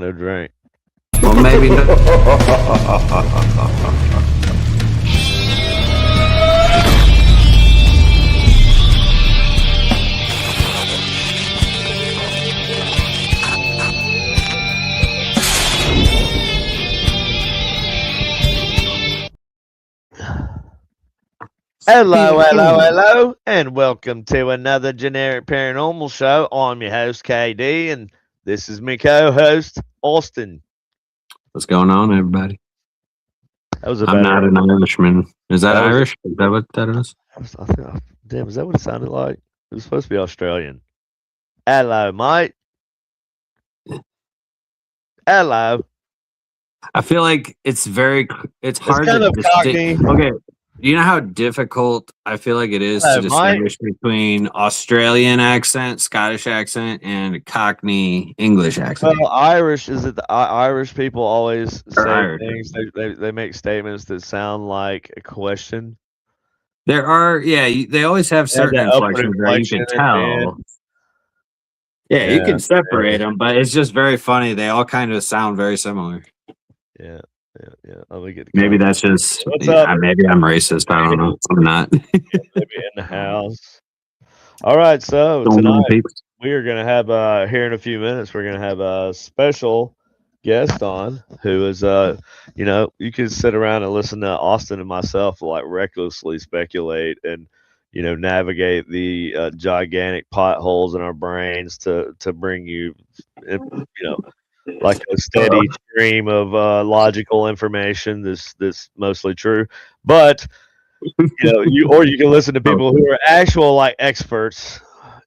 a drink. Well, maybe not. Hello, and welcome to another Generic Paranormal Show. I'm your host, KD, and this is my co-host, Austin. What's going on, everybody? That was a I'm better. not an Irishman. Is that That was- Irish? Is that what that is? I think, damn, is that what it sounded like? It was supposed to be Australian. Hello, mate. Hello. I feel like it's hard kind to of cockney. Okay, you know how difficult I feel like it is Hello, to mate. distinguish between Australian accent, Scottish accent, and Cockney English accent. Well, Irish is it? The Irish people always Or say Irish. things. They make statements that sound like a question. There are, they always have They have certain that upward inflections where you can inflection at the end. tell. Yeah, you Yeah, can separate them, but it's just very funny. They all kind of sound very similar. yeah. Let me get the Maybe context. that's just What's up? maybe I'm racist. I don't know. I'm not. Maybe in the house. All right, so Don't know tonight people. we are going to have here in a few minutes. We're going to have a special guest on who is you can sit around and listen to Austin and myself like recklessly speculate and navigate the gigantic potholes in our brains to bring you like a steady stream of logical information that's mostly true. But you can listen to people who are actual like experts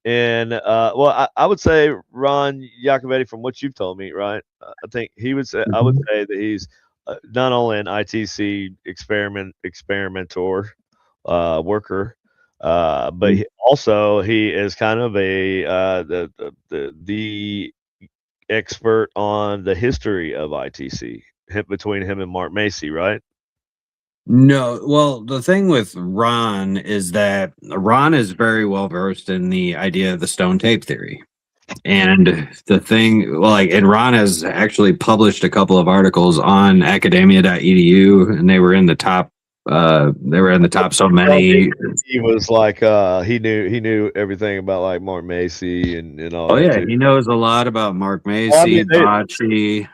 in I would say Ron Iacovetti, from what you've told me, right? I think he would say I would say that he's not only an ITC experimenter worker, but he is kind of a the expert on the history of ITC between him and Mark Macy, right? No, well, the thing with Ron is that Ron is very well versed in the idea of the stone tape theory. And the thing, well, like, and Ron has actually published a couple of articles on academia.edu, and they were in the top. They were in the top so many. He was like he knew everything about like Mark Macy and all Oh that yeah, too. he knows a lot about Mark Macy, Well, I mean, Bocce.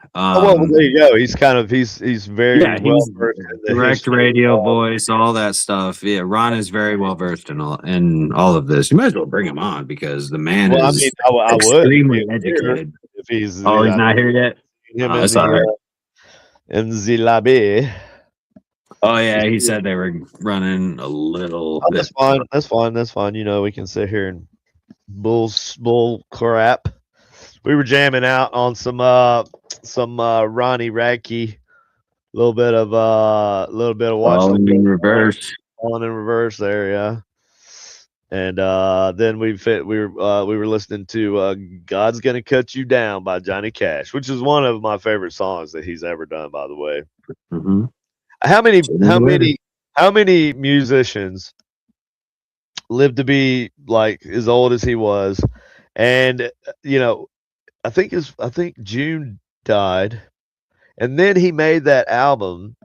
there you go. He's kind of he's very well He's versed in the direct history radio of voice, all that stuff. Yeah, Ron is very well versed in all of this. You might as well bring him on because the man well, I is mean, I would extremely if he was here, educated. if he's Oh, he's not here yet. him Oh, in that's all right. the lobby. Oh yeah, he said they were running a little Oh, bit. That's fine. We can sit here and bull crap. We were jamming out on some Ronnie Radke, a little bit of watch All the in reverse. on in reverse there, yeah. And then we were listening to God's Gonna Cut You Down by Johnny Cash, which is one of my favorite songs that he's ever done, by the way. Mm-hmm. How many musicians lived to be like as old as he was? And I think June died, and then he made that album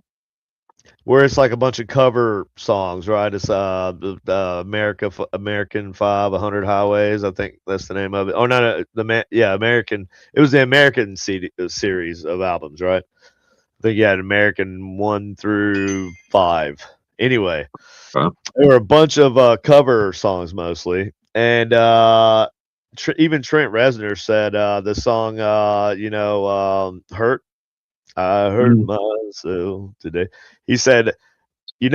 where it's like a bunch of cover songs, right? It's the American 500 Highways. I think that's the name of it. Oh no, American. It was the American series of albums, right? I think you had American 1 through 5. Anyway, Huh? there were a bunch of cover songs mostly, and even Trent Reznor said the song, "Hurt." I hurt myself today. He said, when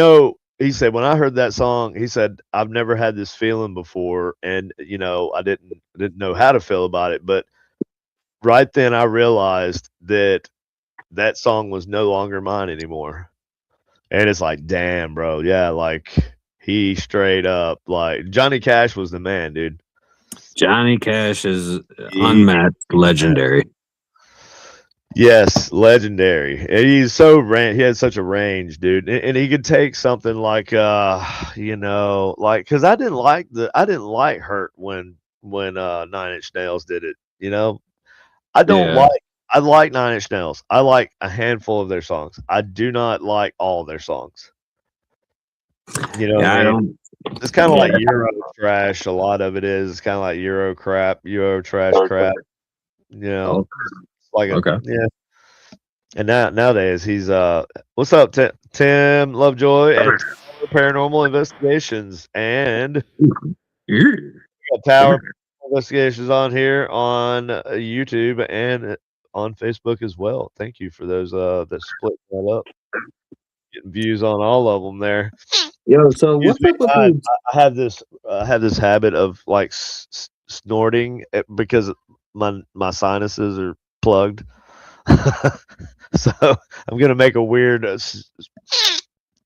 I heard that song, he said, I've never had this feeling before, and I didn't know how to feel about it, but right then I realized that song was no longer mine anymore. And it's like, damn, bro, yeah, like he straight up like Johnny Cash was the man, dude. Johnny Cash is unmatched, legendary. Yes, legendary. And he had such a range, dude. And he could take something like cuz I didn't like Hurt when 9 Inch Nails did it, I don't Yeah. I like Nine Inch Nails. I like a handful of their songs. I do not like all their songs. You know what Yeah, I I mean? don't. It's kind of Yeah. like Euro trash. A lot of it is. It's kind of like Euro crap, Euro trash crap. You know, Oh, it's like a okay. yeah. And nowadays he's what's up, Tim Lovejoy and Tower Paranormal Investigations and Yeah. got Tower Investigations on here on YouTube and on Facebook as well. Thank you for those that split that up, getting views on all of them there. Yo, so Excuse what's me, up with I, these? I have this habit of like snorting because my sinuses are plugged. So I'm gonna make a weird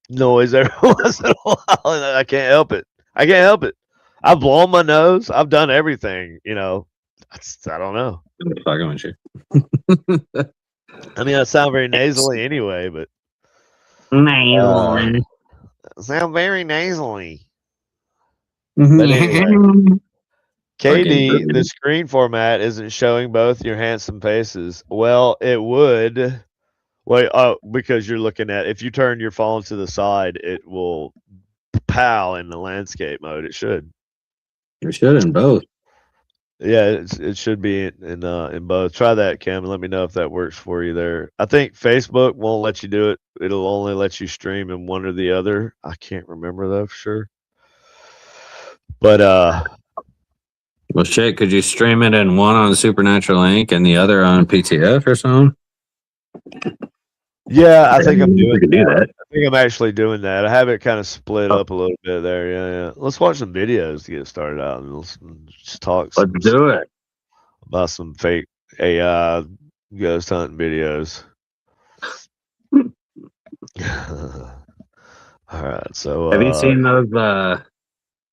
noise every once in a while, and I can't help it. I can't help it. I've blown my nose. I've done everything. You know, I don't know. Fucking with you. I mean, I sound very nasally anyway, but Nasally. I sound very nasally. But anyway, Fucking KD, the dirty. screen format isn't showing both your handsome faces. Well, it would. Wait, oh, because you're looking at if you turn your phone to the side, it will PAL in the landscape mode. It should. You should in both. Yeah, it should be in both. Try that, Cam, and let me know if that works for you there. I think Facebook won't let you do it. It'll only let you stream in one or the other. I can't remember though for sure. But Well, shit, could you stream it in one on Supernatural Inc. and the other on PTF or something? yeah, I think I'm We doing could do that. I think I'm actually doing that. I have it kind of split Oh, up a little bit there. Yeah, yeah. Let's watch some videos to get started out, and let's just talk let's some do it. about some fake AI ghost hunting videos. All right, so Have you seen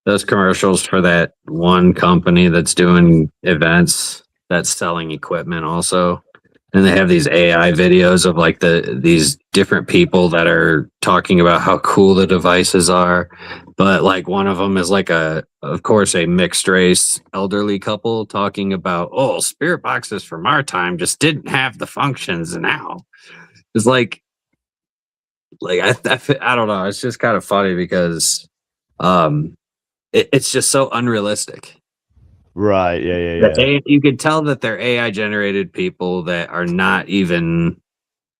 those commercials for that one company that's doing events that's selling equipment also? And they have these AI videos of like these different people that are talking about how cool the devices are. But like one of them is like of course, a mixed race elderly couple talking about, oh, spirit boxes from our time just didn't have the functions now. It's I don't know. It's just kind of funny because um it's just so unrealistic. right, yeah. You could tell that they're AI generated people that are not even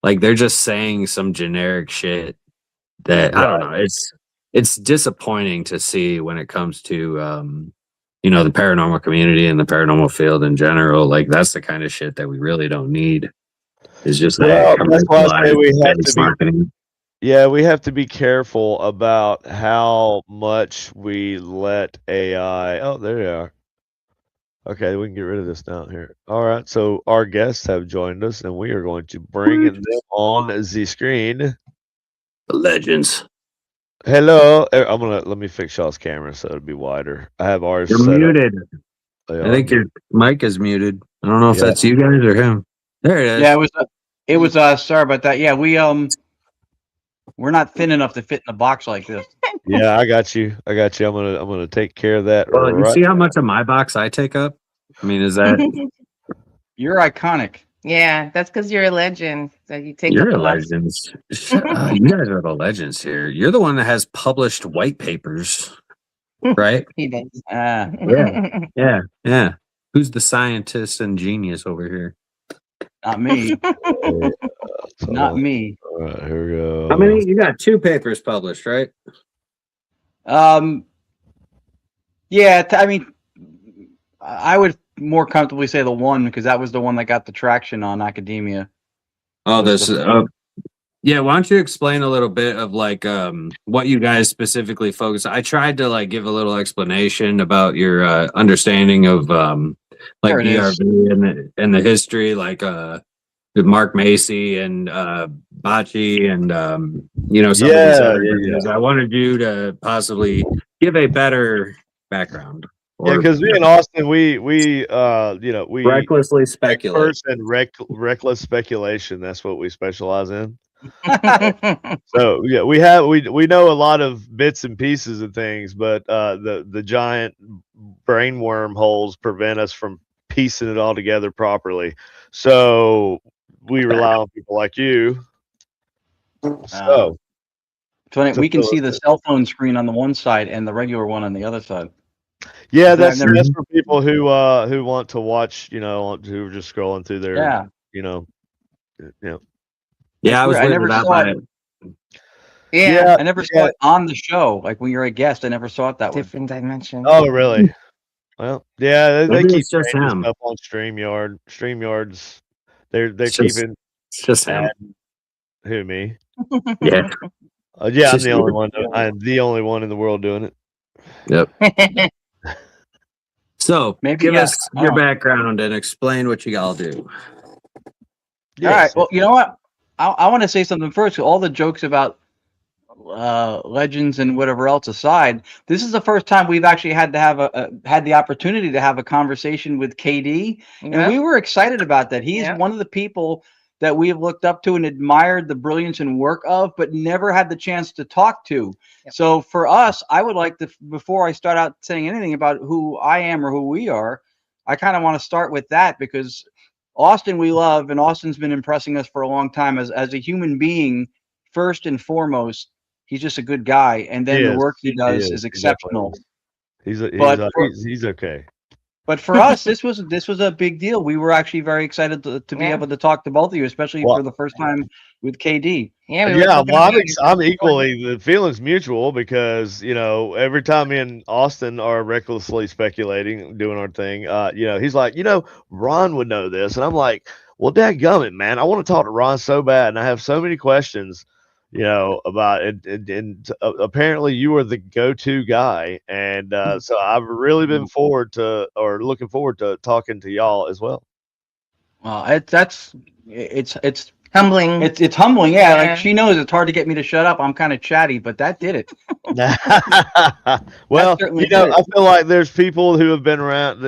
like they're just saying some generic shit that I don't Right. know. It's disappointing to see when it comes to you know, the paranormal community and the paranormal field in general. Like that's the kind of shit that we really don't need. Is just that Well, that's why I say commercialized we have to base be marketing. yeah, we have to be careful about how much we let AI. Oh, there they are. Okay, we can get rid of this down here. All right, so our guests have joined us, and we are going to bring them on the screen. Legends. Hello, I'm gonna let me fix y'all's camera so it'll be wider. I have ours You're set up. muted. They I are think your muted. mic is muted. I don't know if Yeah, that's you guys or him. There it is. Yeah, it was sorry about that. Yeah, we're not thin enough to fit in a box like this. yeah, I got you. I got you. I'm gonna take care of that Well, you right. see how much of my box I take up? I mean, is that You're iconic. Yeah, that's because you're a legend. So you take you're up a a lot. legend? You guys are the legends here. You're the one that has published white papers, right? He does. Yeah. Who's the scientist and genius over here? Not me. Okay, Not me. all right, here we go. How many? You got 2 papers published, right? Yeah, I mean, I would more comfortably say the one because that was the one that got the traction on academia. Oh, Was this. Yeah, why don't you explain a little bit of like what you guys specifically focus on? I tried to like give a little explanation about your understanding of like There it is. BRV and the history, like with Mark Macy and Bocce and you know, some of these Yeah, other yeah. videos. I wanted you to possibly give a better background Yeah, or because me and Austin, we you know, we recklessly speculate. experts in reckless speculation. That's what we specialize in. So yeah, we know a lot of bits and pieces of things, but the giant brain wormholes prevent us from piecing it all together properly. So we rely on people like you. So we can fill see us the in. cell phone screen on the one side and the regular one on the other side. Yeah, I've that's never- for people who want to watch, who are just scrolling through their, Yeah. you know, Yeah, That's I was weird. I never weirded out saw by it. it. Yeah. I never saw it on the show. Like when you're a guest, I never saw it that way. Different dimension. Oh, really? Well, yeah, they Maybe keep it's just changing him. stuff on StreamYard. StreamYard's they're It's just, keeping it's just him. who me? Yeah. Yeah, I'm Just the only you. one. I'm the only one in the world doing it. Yep. So Maybe, give yeah. us your background and explain what you all do. All right. Well, you know what? I want to say something first. All the jokes about legends and whatever else aside, this is the first time we've actually had to have had the opportunity to have a conversation with KD, and we were excited about that. He is one of the people that we have looked up to and admired the brilliance and work of, but never had the chance to talk to. So for us, I would like to, before I start out saying anything about who I am or who we are, I kind of want to start with that, because Austin we love, and Austin's been impressing us for a long time as a human being. First and foremost, he's just a good guy, and then the work he does is exceptional. He's okay. But for us, this was a big deal. We were actually very excited to be able to talk to both of you, especially for the first time with KD. Well, I'm equally, the feeling's mutual, because every time me and Austin are recklessly speculating, doing our thing, he's like, Ron would know this, and I'm like, well, dadgummit, man, I want to talk to Ron so bad, and I have so many questions, about it, and apparently you are the go-to guy, and so I've really been looking forward to talking to y'all as well. Well, it's humbling. It's humbling, yeah. Like, she knows it's hard to get me to shut up. I'm kind of chatty, but that did it. Well, I feel like there's people who have been around.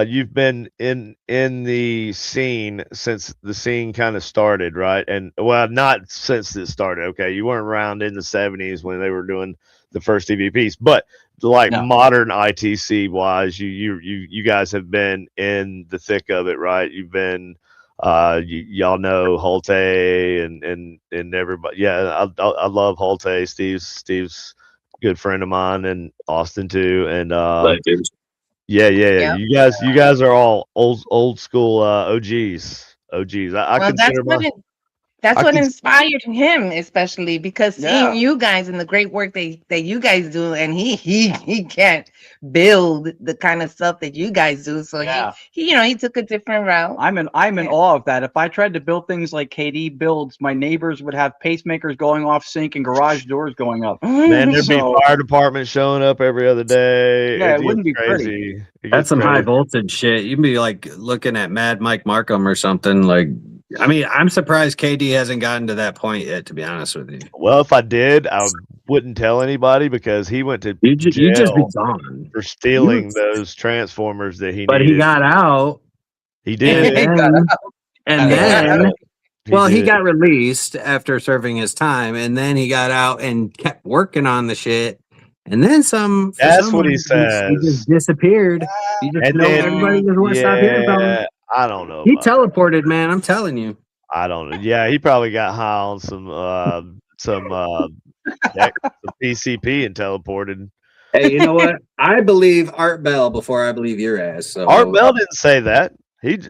You've been in the scene since the scene kind of started, right? And well, not since it started. Okay, you weren't around in the '70s when they were doing the first EVPs, but modern ITC wise, you guys have been in the thick of it, right? You've been. Y'all know Holte and everybody. Yeah, I love Holte. Steve's a good friend of mine, and Austin too. And yeah. You guys are all old school OGs. I consider that's what inspired him, especially because seeing you guys and the great work that you guys do, and he can't build the kind of stuff that you guys do. So he took a different route. I'm in awe of that. If I tried to build things like KD builds, my neighbors would have pacemakers going off sync and garage doors going up. Man, there'd be fire department showing up every other day. Yeah, it wouldn't be crazy. That's some high voltage shit. You'd be like looking at Mad Mike Markham or something. Like, I mean, I'm surprised KD hasn't gotten to that point yet, to be honest with you. Well, if I did, I wouldn't tell anybody, because he went to you just be jail gone for stealing those transformers that he but needed. He got out. He did. And then he got released after serving his time, and then he got out and kept working on the shit. And then some. That's what he says. He just disappeared. He just everybody just wants to stop hearing from him. I don't know. He teleported, man. I'm telling you. I don't know. Yeah, he probably got high on some PCP and teleported. Hey, you know what? I believe Art Bell before I believe your ass. So. Art Bell didn't say that.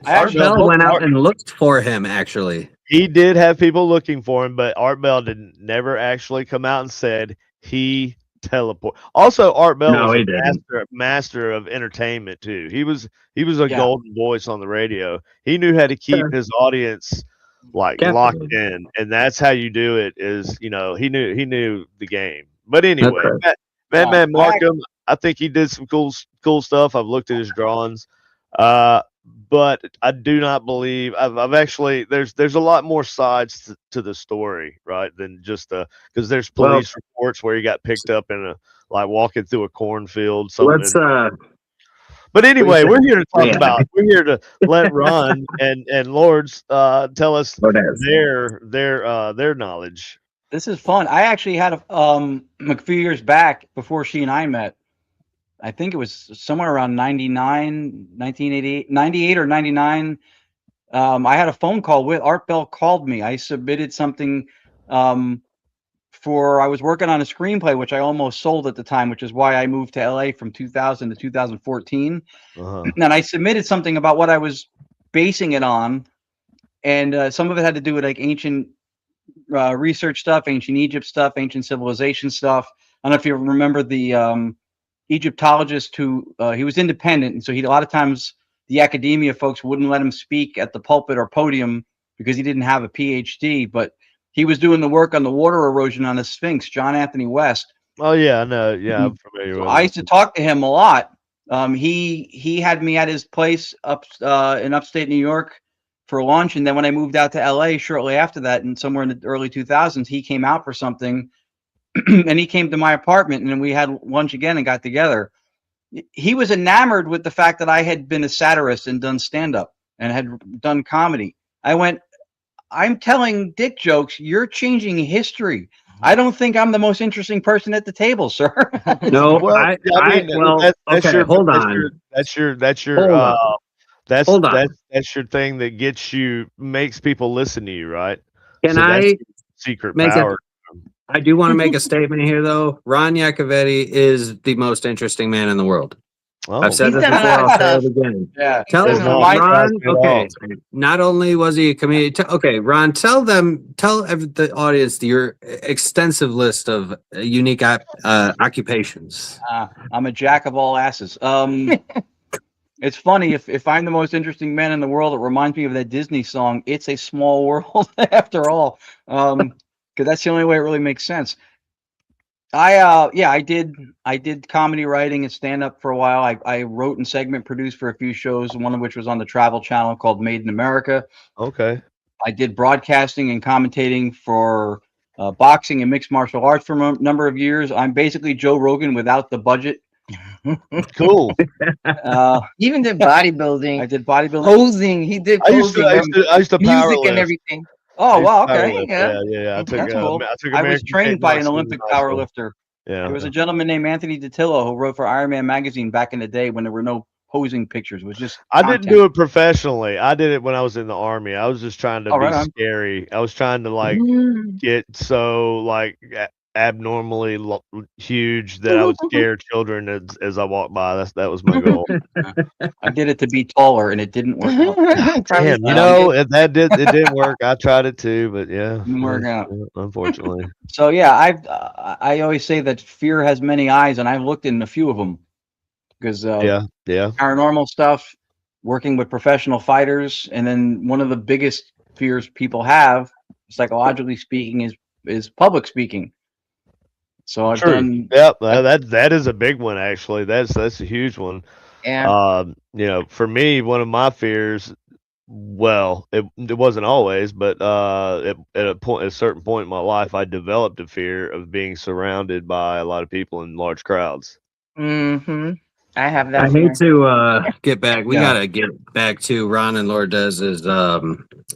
Art Bell went out and looked for him. Actually, he did have people looking for him, but Art Bell never actually come out and said he teleport. Also, Art Bell was a master of entertainment too. He was a golden voice on the radio. He knew how to keep his audience locked in, and that's how you do it. Is he knew the game. But anyway, Madman Markham, I think he did some cool stuff. I've looked at his drawings, but I do not believe I've actually there's a lot more sides to the story, right, than just because there's police reports where he got picked up in walking through a cornfield. But anyway, we're here to talk about. We're here to let Ron and Lords tell us their knowledge. This is fun. I actually had a few years back before she and I met. I think it was somewhere around 1988, 98 or 99. I had a phone call with Art Bell called me. I submitted something I was working on a screenplay, which I almost sold at the time, which is why I moved to LA from 2000 to 2014. And I submitted something about what I was basing it on. And some of it had to do with like ancient research stuff, ancient Egypt stuff, ancient civilization stuff. I don't know if you remember the Egyptologist who he was independent, and so a lot of times the academia folks wouldn't let him speak at the pulpit or podium because he didn't have a PhD, but he was doing the work on the water erosion on the Sphinx, John Anthony West. Oh yeah, I know. Yeah, I'm familiar with I him. used to talk to him a lot. He had me at his place up in upstate New York for lunch, and then when I moved out to LA shortly after that, and somewhere in the early 2000s, he came out for something, and he came to my apartment, and then we had lunch again and got together. He was enamored with the fact that I had been a satirist and done stand-up and had done comedy. I went, I'm telling dick jokes. You're changing history. I don't think I'm the most interesting person at the table, sir. No, Well, I mean, okay, hold on. That's your thing that gets you, makes people listen to you, right? Can I secret make power? I do want to make a statement here, though. Ron Iacovetti is the most interesting man in the world. Oh. I've said He's this done a before. lot of I'll say stuff. it again. Yeah. Tell It's not Ron. at all. Okay. Not only was he a comedian. Okay, Ron. Tell the audience your extensive list of unique occupations. I'm a jack of all asses. It's funny, if I'm the most interesting man in the world, it reminds me of that Disney song, It's a Small World, after all. Because that's the only way it really makes sense. I did comedy writing and stand up for a while. I wrote and segment produced for a few shows, one of which was on the Travel Channel called Made in America. Okay. I did broadcasting and commentating for boxing and mixed martial arts for a number of years. I'm basically Joe Rogan without the budget. Cool. Even did bodybuilding. I did bodybuilding. Posing. He did I used posing. to power Music and lift. everything. Oh wow, okay. Yeah. I took Cool. I I was trained by an Olympic power lifter. Yeah. There was a gentleman named Anthony DiTillo who wrote for Iron Man magazine back in the day when there were no posing pictures. It was just I didn't do it professionally. I did it when I was in the Army. I was just trying to be scary. I was trying to like get so like abnormally huge that I would scare children as I walked by. That was my goal. I did it to be taller, and it didn't work out. Damn, it didn't work. I tried it too, but yeah, didn't work out, unfortunately. So yeah, I always say that fear has many eyes, and I've looked in a few of them because paranormal stuff, working with professional fighters, and then one of the biggest fears people have, psychologically speaking, is public speaking. So I've done. Yep, that is a big one actually. That's a huge one. Yeah. For me, one of my fears. Well, it wasn't always, but at a certain point in my life, I developed a fear of being surrounded by a lot of people in large crowds. Mm-hmm. I have that. I hate to get back. We gotta get back to Ron and Lourdes's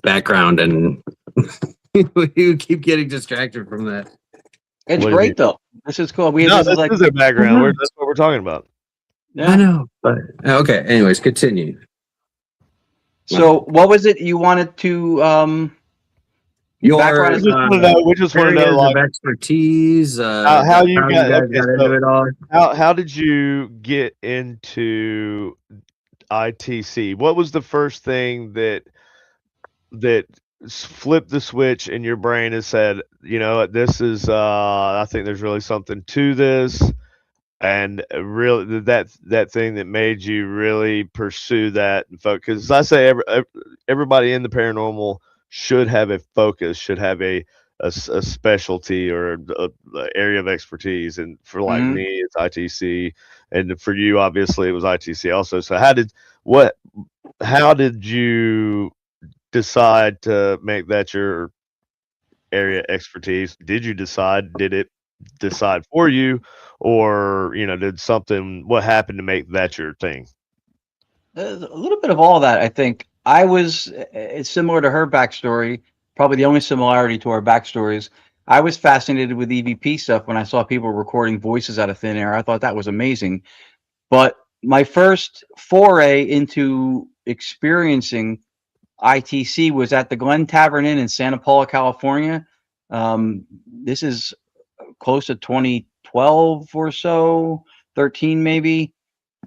background, and we keep getting distracted from that. It's great though. This is cool. This is a background. That's what we're talking about. Yeah. I know, but okay. Anyways, continue. So, what was it you wanted to? We just want to know like expertise. How you got into it all. How did you get into ITC? What was the first thing that flipped the switch in your brain and said, this is I think there's really something to this, and really that thing that made you really pursue that and focus? Because I say everybody in the paranormal should have a focus, should have a specialty or a area of expertise, and for me it's ITC, and for you obviously it was ITC also. So how did you decide to make that your area expertise? Did you decide? Did it decide for you, or what happened to make that your thing? A little bit of all that. I think it's similar to her backstory. Probably the only similarity to our backstories. I was fascinated with EVP stuff when I saw people recording voices out of thin air. I thought that was amazing. But my first foray into experiencing ITC was at the Glen Tavern Inn in Santa Paula, California. This is close to 2012 or so, 13 maybe.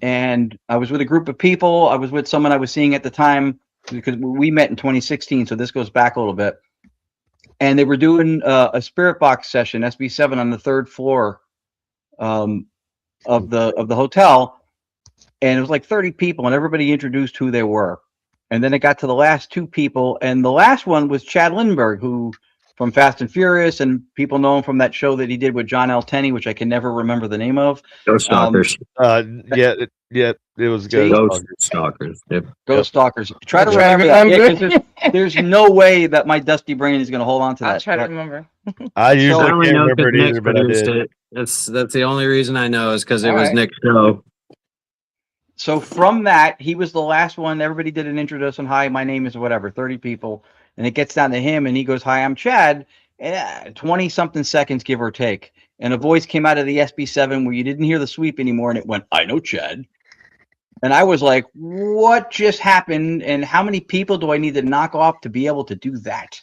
And I was with a group of people. I was with someone I was seeing at the time because we met in 2016. So this goes back a little bit. And they were doing a spirit box session, SB7, on the 3rd floor of the hotel. And it was like 30 people, and everybody introduced who they were. And then it got to the last 2 people, and the last one was Chad Lindbergh, who from Fast and Furious, and people know him from that show that he did with John L. Tenney, which I can never remember the name of. Ghost Stalkers. It was Ghost Stalkers. Yep. Ghost Stalkers. Try to remember that. Yeah, there's no way that my dusty brain is going to hold on to that. I'll try to remember. I usually can't remember it either, but I did. That's the only reason I know is because it was Nick's show. So from that, he was the last one. Everybody did an introduction. Hi, my name is whatever, 30 people. And it gets down to him, and he goes, hi, I'm Chad. 20-something seconds, give or take. And a voice came out of the SB7 where you didn't hear the sweep anymore, and it went, I know Chad. And I was like, what just happened? And how many people do I need to knock off to be able to do that?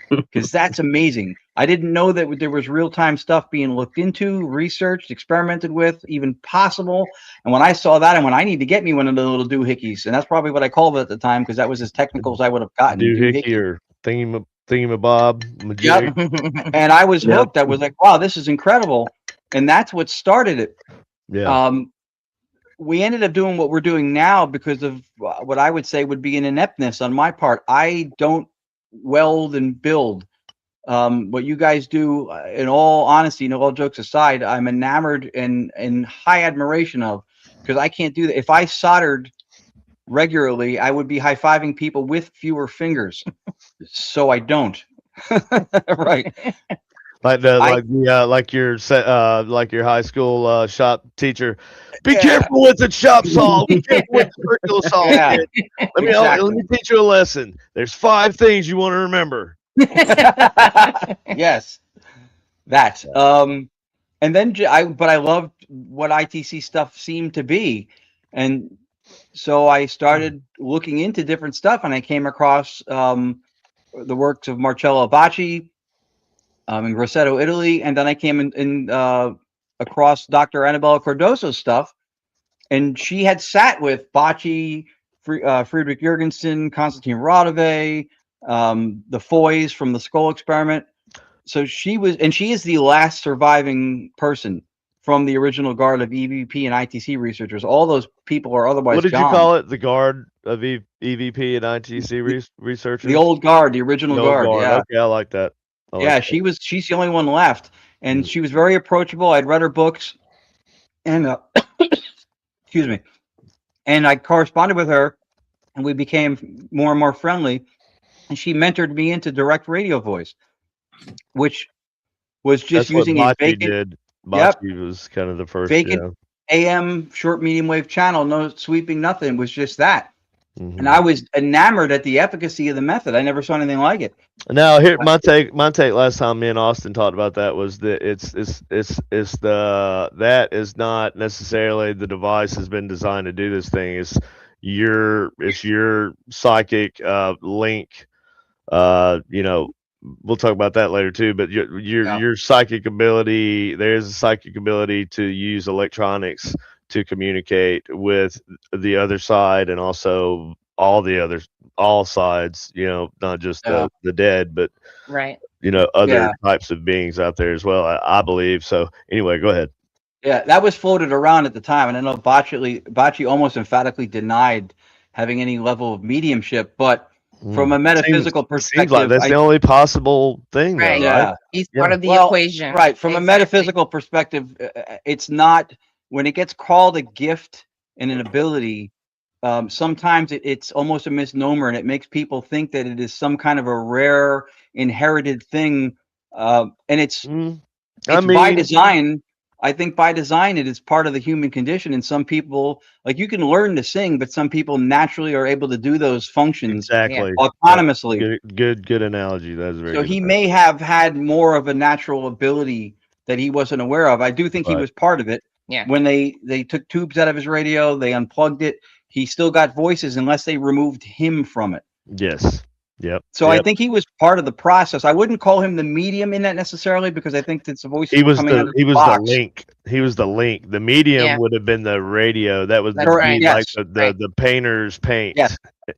Because that's amazing. I didn't know that there was real-time stuff being looked into, researched, experimented with, even possible. And when I saw that, I went, I need to get me one of the little doohickeys. And that's probably what I called it at the time, because that was as technical as I would have gotten. Doohickey or thingamabob. Yep. And I was hooked. I was like, wow, this is incredible. And that's what started it. Yeah. We ended up doing what we're doing now because of what I would say would be an ineptness on my part. I don't weld and build. What you guys do, in all honesty, all jokes aside, I'm enamored and in high admiration of, because I can't do that. If I soldered regularly, I would be high-fiving people with fewer fingers. So I don't. Right. Like your high school shop teacher. Be careful with the shop saw. Be careful with the circular saw. Yeah. Let me teach you a lesson. There's 5 things you want to remember. Yes, that. And then I loved what ITC stuff seemed to be, and so I started looking into different stuff, and I came across the works of Marcello Bacci in Grosseto, Italy, and then I came across Dr. Annabella Cardoso's stuff, and she had sat with Bacci, Friedrich Jurgensen, Konstantin Radove, the Foys from the Skull Experiment. So she is the last surviving person from the original guard of EVP and ITC researchers. All those people are otherwise gone. What did you call it? The guard of EVP and ITC researchers? The old guard, the original guard. Yeah. Okay, I like that. She's the only one left, and she was very approachable. I'd read her books, and excuse me, and I corresponded with her, and we became more and more friendly. And she mentored me into direct radio voice, which was just using a vacant. Bacci was kind of the first vacant AM short medium wave channel, no sweeping, nothing. It was just that. Mm-hmm. And I was enamored at the efficacy of the method. I never saw anything like it. Now, here my take last time me and Austin talked about that was that that is not necessarily the device has been designed to do this thing. It's your psychic link. We'll talk about that later too, but your psychic ability, there's a psychic ability to use electronics to communicate with the other side, and also all sides, not just the dead, but right. Other types of beings out there as well, I believe. So anyway, go ahead. Yeah, that was floated around at the time, and I know Bacci almost emphatically denied having any level of mediumship, but from a metaphysical perspective, seems like that's the only possible thing. Right. Though, right? Yeah. He's part of the equation. Right. From a metaphysical perspective, it's not, when it gets called a gift and an ability, sometimes it's almost a misnomer, and it makes people think that it is some kind of a rare inherited thing. And it's by design. I think by design, it is part of the human condition. And some people, like, you can learn to sing, but some people naturally are able to do those functions autonomously. Good analogy. That's very. So he may have had more of a natural ability that he wasn't aware of. I do think he was part of it. Yeah. When they took tubes out of his radio, they unplugged it. He still got voices unless they removed him from it. Yes. Yep. So I think he was part of the process. I wouldn't call him the medium in that necessarily, because I think that the voices were coming out of the box. The link. He was the link. The medium would have been the radio. That was right. Like the painter's paint. Yes.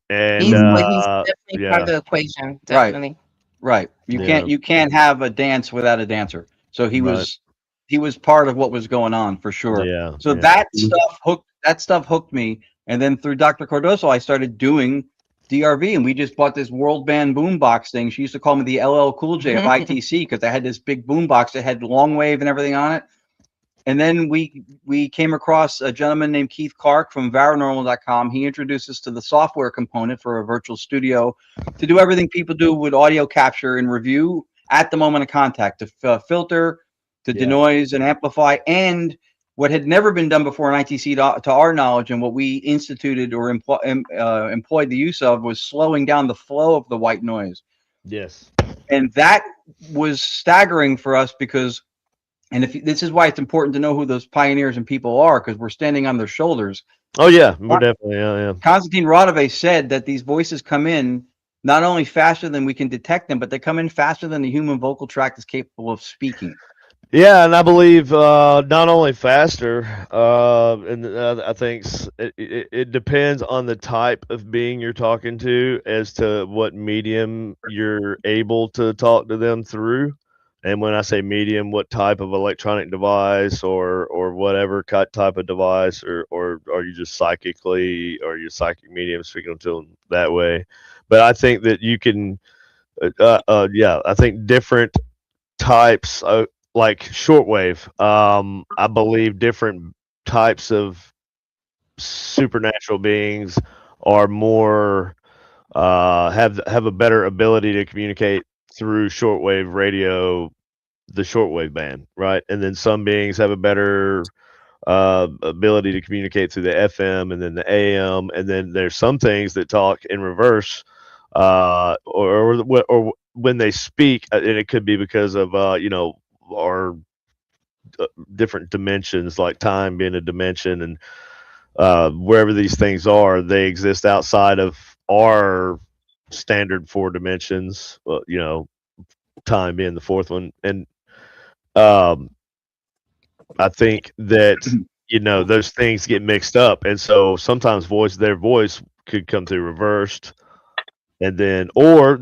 And he's definitely part of the equation. Definitely. Right. You can't have a dance without a dancer. So he was part of what was going on for sure. Yeah. So that stuff hooked me. And then through Dr. Cardoso, I started doing DRV, and we just bought this world band boombox thing. She used to call me the LL Cool J of ITC, because I had this big boombox that had long wave and everything on it. And then we came across a gentleman named Keith Clark from Paranormal.com. He introduced us to the software component for a virtual studio to do everything people do with audio capture and review at the moment of contact, to filter, to denoise and amplify, and what had never been done before in ITC to our knowledge, and what we instituted or employed the use of, was slowing down the flow of the white noise. Yes. And that was staggering for us, because, and this is why it's important to know who those pioneers and people are, because we're standing on their shoulders. Oh yeah, we're definitely Konstantin Radove said that these voices come in not only faster than we can detect them, but they come in faster than the human vocal tract is capable of speaking. Yeah, and I believe not only faster, and I think it depends on the type of being you're talking to as to what medium you're able to talk to them through. And when I say medium, what type of electronic device or whatever type of device, or are you just psychically, or your psychic medium speaking to them that way? But I think that you can, I think different types of, like shortwave, I believe different types of supernatural beings are more have a better ability to communicate through shortwave radio, the shortwave band, right? And then some beings have a better ability to communicate through the FM and then the AM, and then there's some things that talk in reverse, or when they speak, and it could be because of our different dimensions, like time being a dimension, and wherever these things are, they exist outside of our standard 4 dimensions, time being the 4th one. And I think that those things get mixed up, and so sometimes their voice could come through reversed, and then or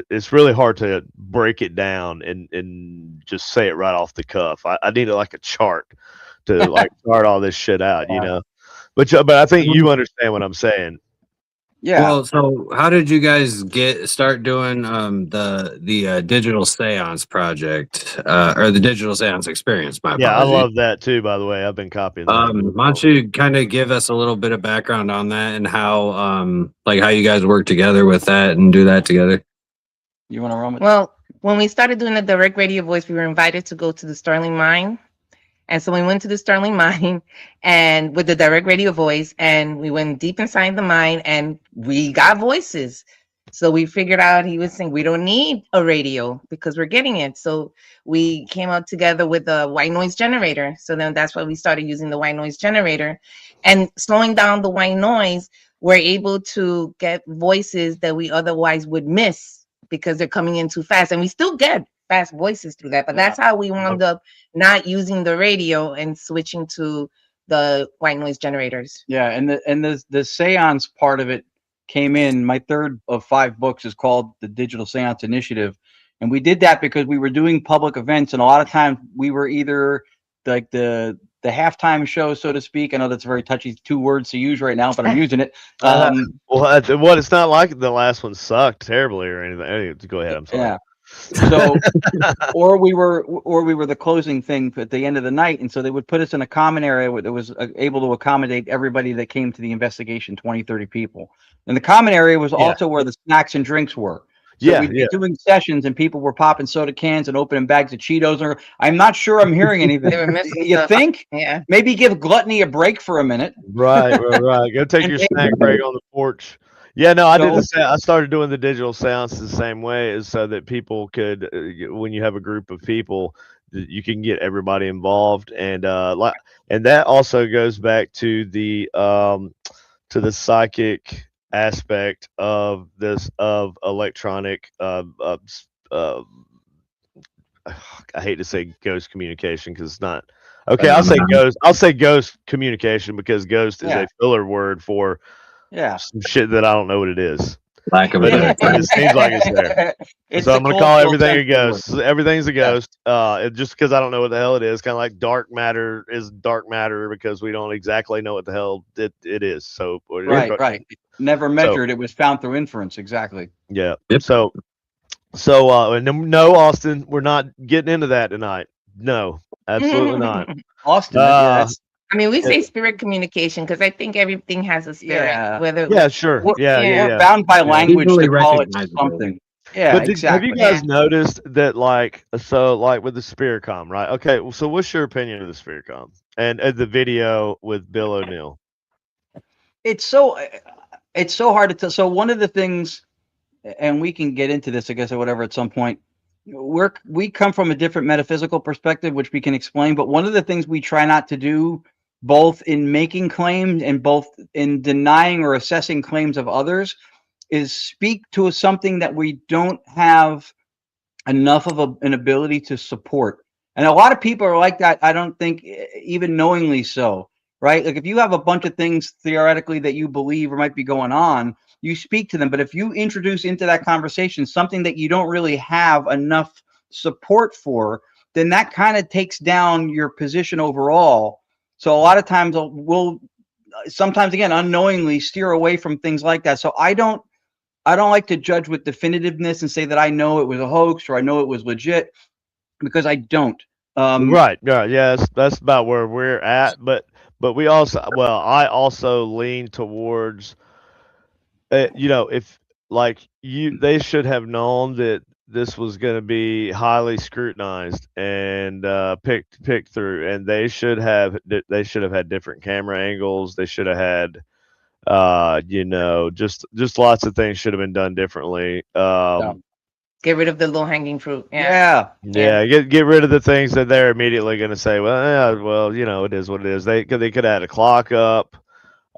it's really hard to break it down and just say it right off the cuff. I need like a chart to like chart all this shit out, But I think you understand what I'm saying. Yeah. Well, so how did you guys start doing the digital seance project, or the digital seance experience? My apologies. I love that too, by the way. I've been copying that. Why don't you kind of give us a little bit of background on that, and how how you guys work together with that and do that together? You want to run with? Well, when we started doing the direct radio voice, we were invited to go to the Sterling mine. And so we went to the Sterling mine and with the direct radio voice, and we went deep inside the mine and we got voices. So we figured out, he was saying, we don't need a radio because we're getting it. So we came out together with a white noise generator. So then that's why we started using the white noise generator, and slowing down the white noise, we're able to get voices that we otherwise would miss because they're coming in too fast. And we still get fast voices through that, but that's how we wound up not using the radio and switching to the white noise generators. Yeah, and the seance part of it came in. My 3rd of 5 books is called the Digital Seance Initiative, and we did that because we were doing public events, and a lot of times we were either like the halftime show, so to speak. I know that's very touchy 2 words to use right now, but I'm using it. It's not like the last one sucked terribly or anything. Anyway, go ahead. I'm sorry. Yeah. So, or we were the closing thing at the end of the night, and so they would put us in a common area that was able to accommodate everybody that came to the investigation, 20, 30 people. And the common area was also where the snacks and drinks were. So we'd be doing sessions, and people were popping soda cans and opening bags of Cheetos. Or I'm not sure I'm hearing anything. You think? Yeah. Maybe give gluttony a break for a minute. Right. Go take your snack break on the porch. Yeah, no, I did the So same. I started doing the digital seance the same way, is so that people could, when you have a group of people, you can get everybody involved, and and that also goes back to the psychic aspect of this of electronic. Uh, I hate to say ghost communication because it's not. Okay, I'll say Phenomenon. ghost. I'll say ghost communication because ghost is yeah, a filler word for yeah. some shit that I don't know what it is. Lack of a But better it term. seems like it's there. It's So the I'm gonna call colloquial everything sense a of the word. ghost. Everything's a Yeah. ghost. Just because I don't know what the hell it is, kind of like dark matter is dark matter because we don't exactly know what the hell it is. So Right, right. Never so measured. It was found through inference. Exactly. yeah. Yep. So and no, Austin, we're not getting into that tonight. No, absolutely not. Austin, Uh, I mean, we yeah, say spirit communication because I think everything has a spirit, yeah. whether yeah, sure, We're, yeah, yeah, yeah. we're yeah, bound by yeah. language Easily to call it recognizable. something. Yeah, But have you exactly. Yeah. guys noticed that, like, so, like, with the spirit com, right? Okay, so what's your opinion of the spirit com and the video with Bill O'Neill? It's so it's so hard to tell. So one of the things, and we can get into this, I guess, or whatever at some point. We come from a different metaphysical perspective, which we can explain. But one of the things we try not to do, both in making claims and both in denying or assessing claims of others, is speak to something that we don't have enough of an ability to support. And a lot of people are like that. I don't think even knowingly so, right? Like if you have a bunch of things theoretically that you believe or might be going on, you speak to them. But if you introduce into that conversation something that you don't really have enough support for, then that kind of takes down your position overall. So a lot of times we'll sometimes again unknowingly steer away from things like that. So I don't like to judge with definitiveness and say that I know it was a hoax or I know it was legit because I don't. Right, right, yeah, that's about where we're at. But we also, well, I also lean towards, if like they should have known that this was going to be highly scrutinized and picked through, and they should have had different camera angles. They should have had just lots of things should have been done differently. Yeah. Get rid of the low hanging fruit. Yeah. Yeah. Yeah, get rid of the things that they're immediately going to say, well, yeah, well, it is what it is. They could have had a clock up.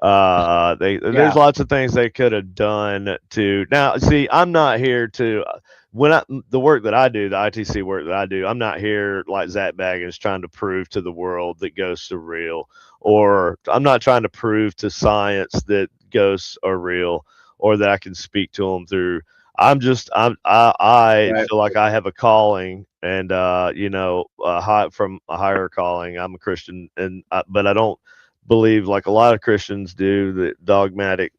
There's Yeah. lots of things they could have done to. Now, see, I'm not here to the work that I do, the ITC work that I do. I'm not here like Zach Baggins trying to prove to the world that ghosts are real, or I'm not trying to prove to science that ghosts are real, or that I can speak to them through. I Right. feel like I have a calling, and from a higher calling. I'm a Christian, but I don't believe like a lot of Christians do, the dogmatic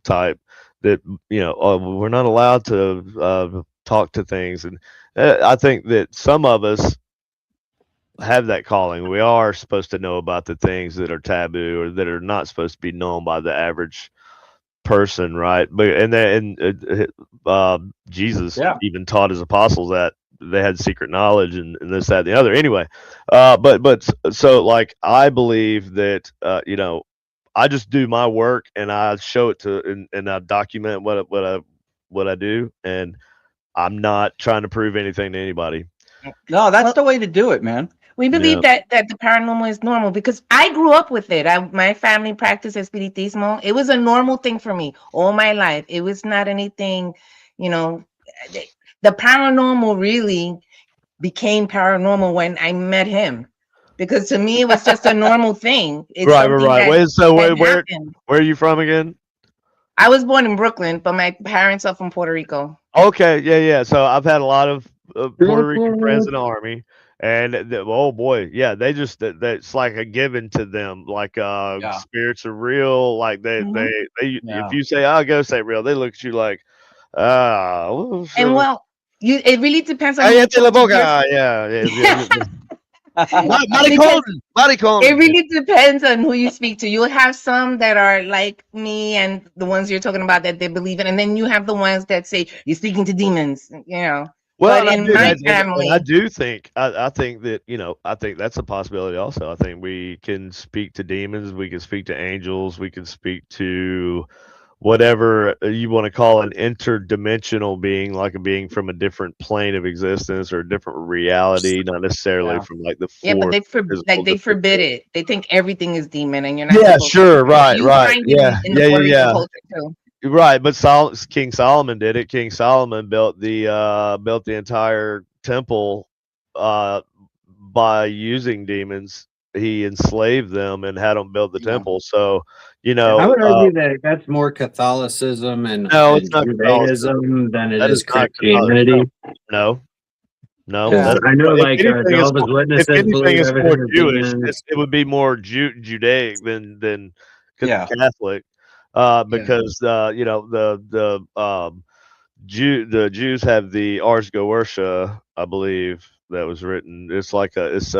type, that we're not allowed to talk to things. And I think that some of us have that calling. We are supposed to know about the things that are taboo or that are not supposed to be known by the average person, right? But Jesus Yeah. even taught his apostles that they had secret knowledge, and this, that, and the other. Anyway, so like I believe that I just do my work and I show it and I document what I do, and I'm not trying to prove anything to anybody. No, that's Well, the way to do it, man. we Yeah. believe that the paranormal is normal because I grew up with it. My family practiced espiritismo. It was a normal thing for me all my life. It was not anything, you know, the paranormal really became paranormal when I met him. Because to me, it was just a normal thing. It's Right, right, something right. that Wait, so that where happened. are you from again? I was born in Brooklyn, but my parents are from Puerto Rico. Okay, yeah, yeah. So I've had a lot of Puerto Rican friends in the army, and oh boy, yeah, that's like a given to them. Like Yeah. spirits are real. Like Mhm. if Yeah. you say, "I'll go say real," they look at you like, well, And sure. well, it really depends on who you Cállate la talk to. boca. Yeah, yeah, yeah, yeah. Because Maricon. it really depends on who you speak to. You'll have some that are like me and the ones you're talking about that they believe in, and then you have the ones that say you're speaking to demons, Well, But and I in do, my and I family, do think I think that I think that's a possibility also. I think we can speak to demons, we can speak to angels, we can speak to whatever you want to call an interdimensional being, like a being from a different plane of existence or a different reality, not necessarily from like the Yeah, but fourth like physical they forbid dimension. it. They think everything is demon, and you're not Yeah, supposed to. sure, right, You right, find it yeah, in the yeah, Puerto yeah, Rican yeah. culture too. Right, but King Solomon did it. King Solomon built the entire temple by using demons. He enslaved them and had them build the temple. So, I would argue that that's more Catholicism and no, it's not Catholicism. Judaism than it That is is not Catholicism. Christianity. No. Because I know, like, Jehovah's If Witnesses anything believe is more everything is Jewish, demons. it would be more Judaic than Catholic, because the Jews have the Ars Goetia, I believe, that was written. It's like it's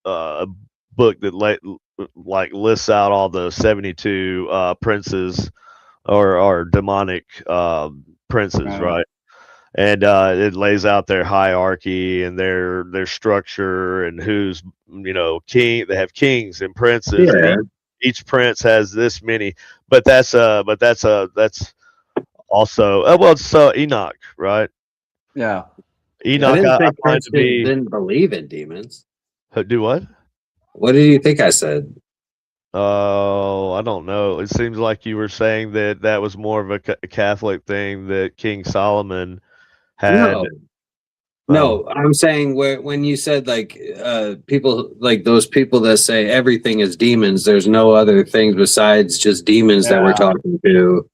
a book that like lists out all the 72 princes or demonic princes, right? And it lays out their hierarchy and their structure and who's king. They have kings and princes, and each prince has this many. But that's also well, it's Enoch, right? Yeah. Enoch, I didn't think I find to Christians be didn't believe in demons. do what? What did you think I said? Oh, I don't know. It seems like you were saying that was more of a Catholic thing that King Solomon had. No, I'm saying when you said like people like those people that say everything is demons, there's no other things besides just demons that we're talking to.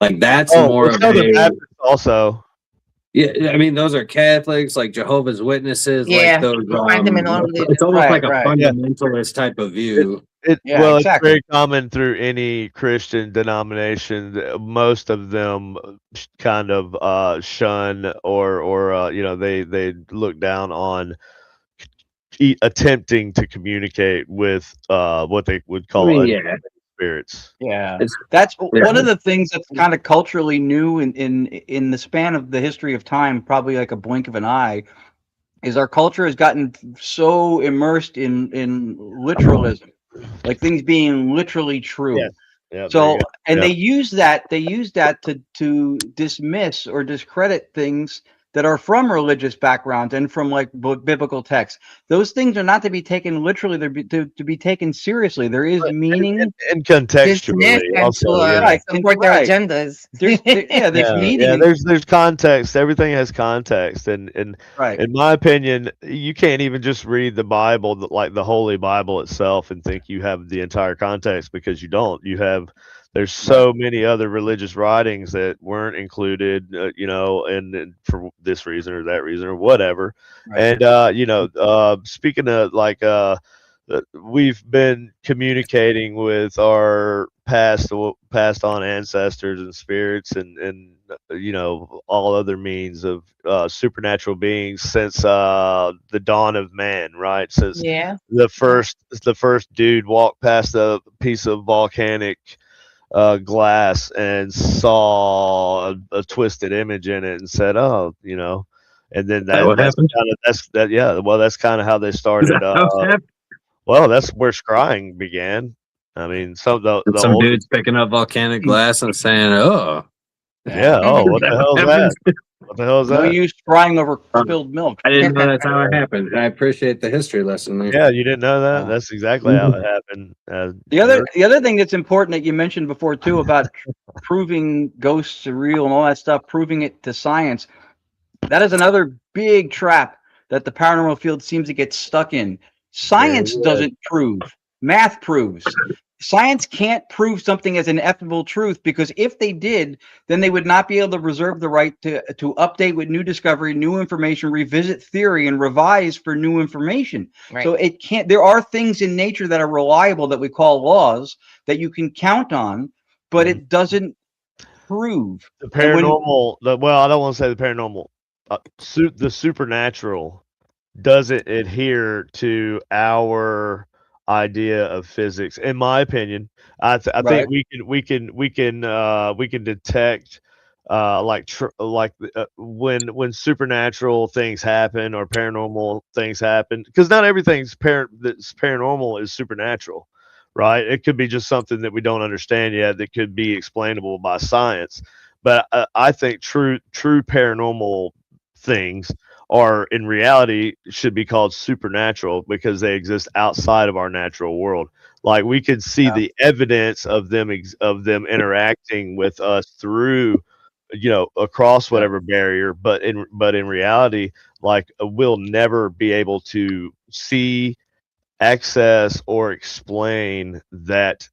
Like that's more of the Baptists also. Yeah, I mean those are Catholics, like Jehovah's Witnesses, like those. You find them in all religions. It's almost like a fundamentalist type of view. Well, it's very common through any Christian denomination. Most of them kind of shun or they look down on attempting to communicate with what they would call spirits. Yeah, that's one of the things that's kind of culturally new in the span of the history of time, probably like a blink of an eye, is our culture has gotten so immersed in literalism, like things being literally true. Yeah. Yeah, so they use that to dismiss or discredit things that are from religious backgrounds and from like biblical texts. Those things are not to be taken literally; they're to be taken seriously. There is meaning and contextually also support their agendas. There's meaning. Yeah, there's context. Everything has context, and in my opinion, you can't even just read the Bible, like the Holy Bible itself, and think you have the entire context, because you don't. There's so many other religious writings that weren't included, and for this reason or that reason or whatever. And speaking of like, we've been communicating with our past on ancestors and spirits and all other means of supernatural beings since the dawn of man, right? Since the first dude walked past a piece of volcanic glass and saw a twisted image in it and said, "Oh, and then that's kind of how they started. Well, that's where scrying began. I mean, some dudes picking up volcanic glass and saying, "Oh, yeah, oh, what the hell is that? What the hell is that? No use crying over spilled milk." I didn't know that's how it happened. I appreciate the history lesson there. Yeah, you didn't know that? That's exactly how it happened. The other thing that's important that you mentioned before too about proving ghosts are real and all that stuff, proving it to science, that is another big trap that the paranormal field seems to get stuck in. Science doesn't prove, math proves. Science can't prove something as an ineffable truth, because if they did, then they would not be able to reserve the right to update with new discovery, new information, revisit theory, and revise for new information. Right. So it can't. There are things in nature that are reliable that we call laws that you can count on, but it doesn't prove the paranormal. I don't want to say the paranormal. The supernatural doesn't adhere to our idea of physics, in my opinion. I think we can detect when supernatural things happen or paranormal things happen, because not everything that's paranormal is supernatural, right? It could be just something that we don't understand yet that could be explainable by science. But I think true paranormal things are in reality should be called supernatural because they exist outside of our natural world. Like we could see the evidence of them interacting with us through, across whatever barrier, but in reality, like we'll never be able to see, access, or explain that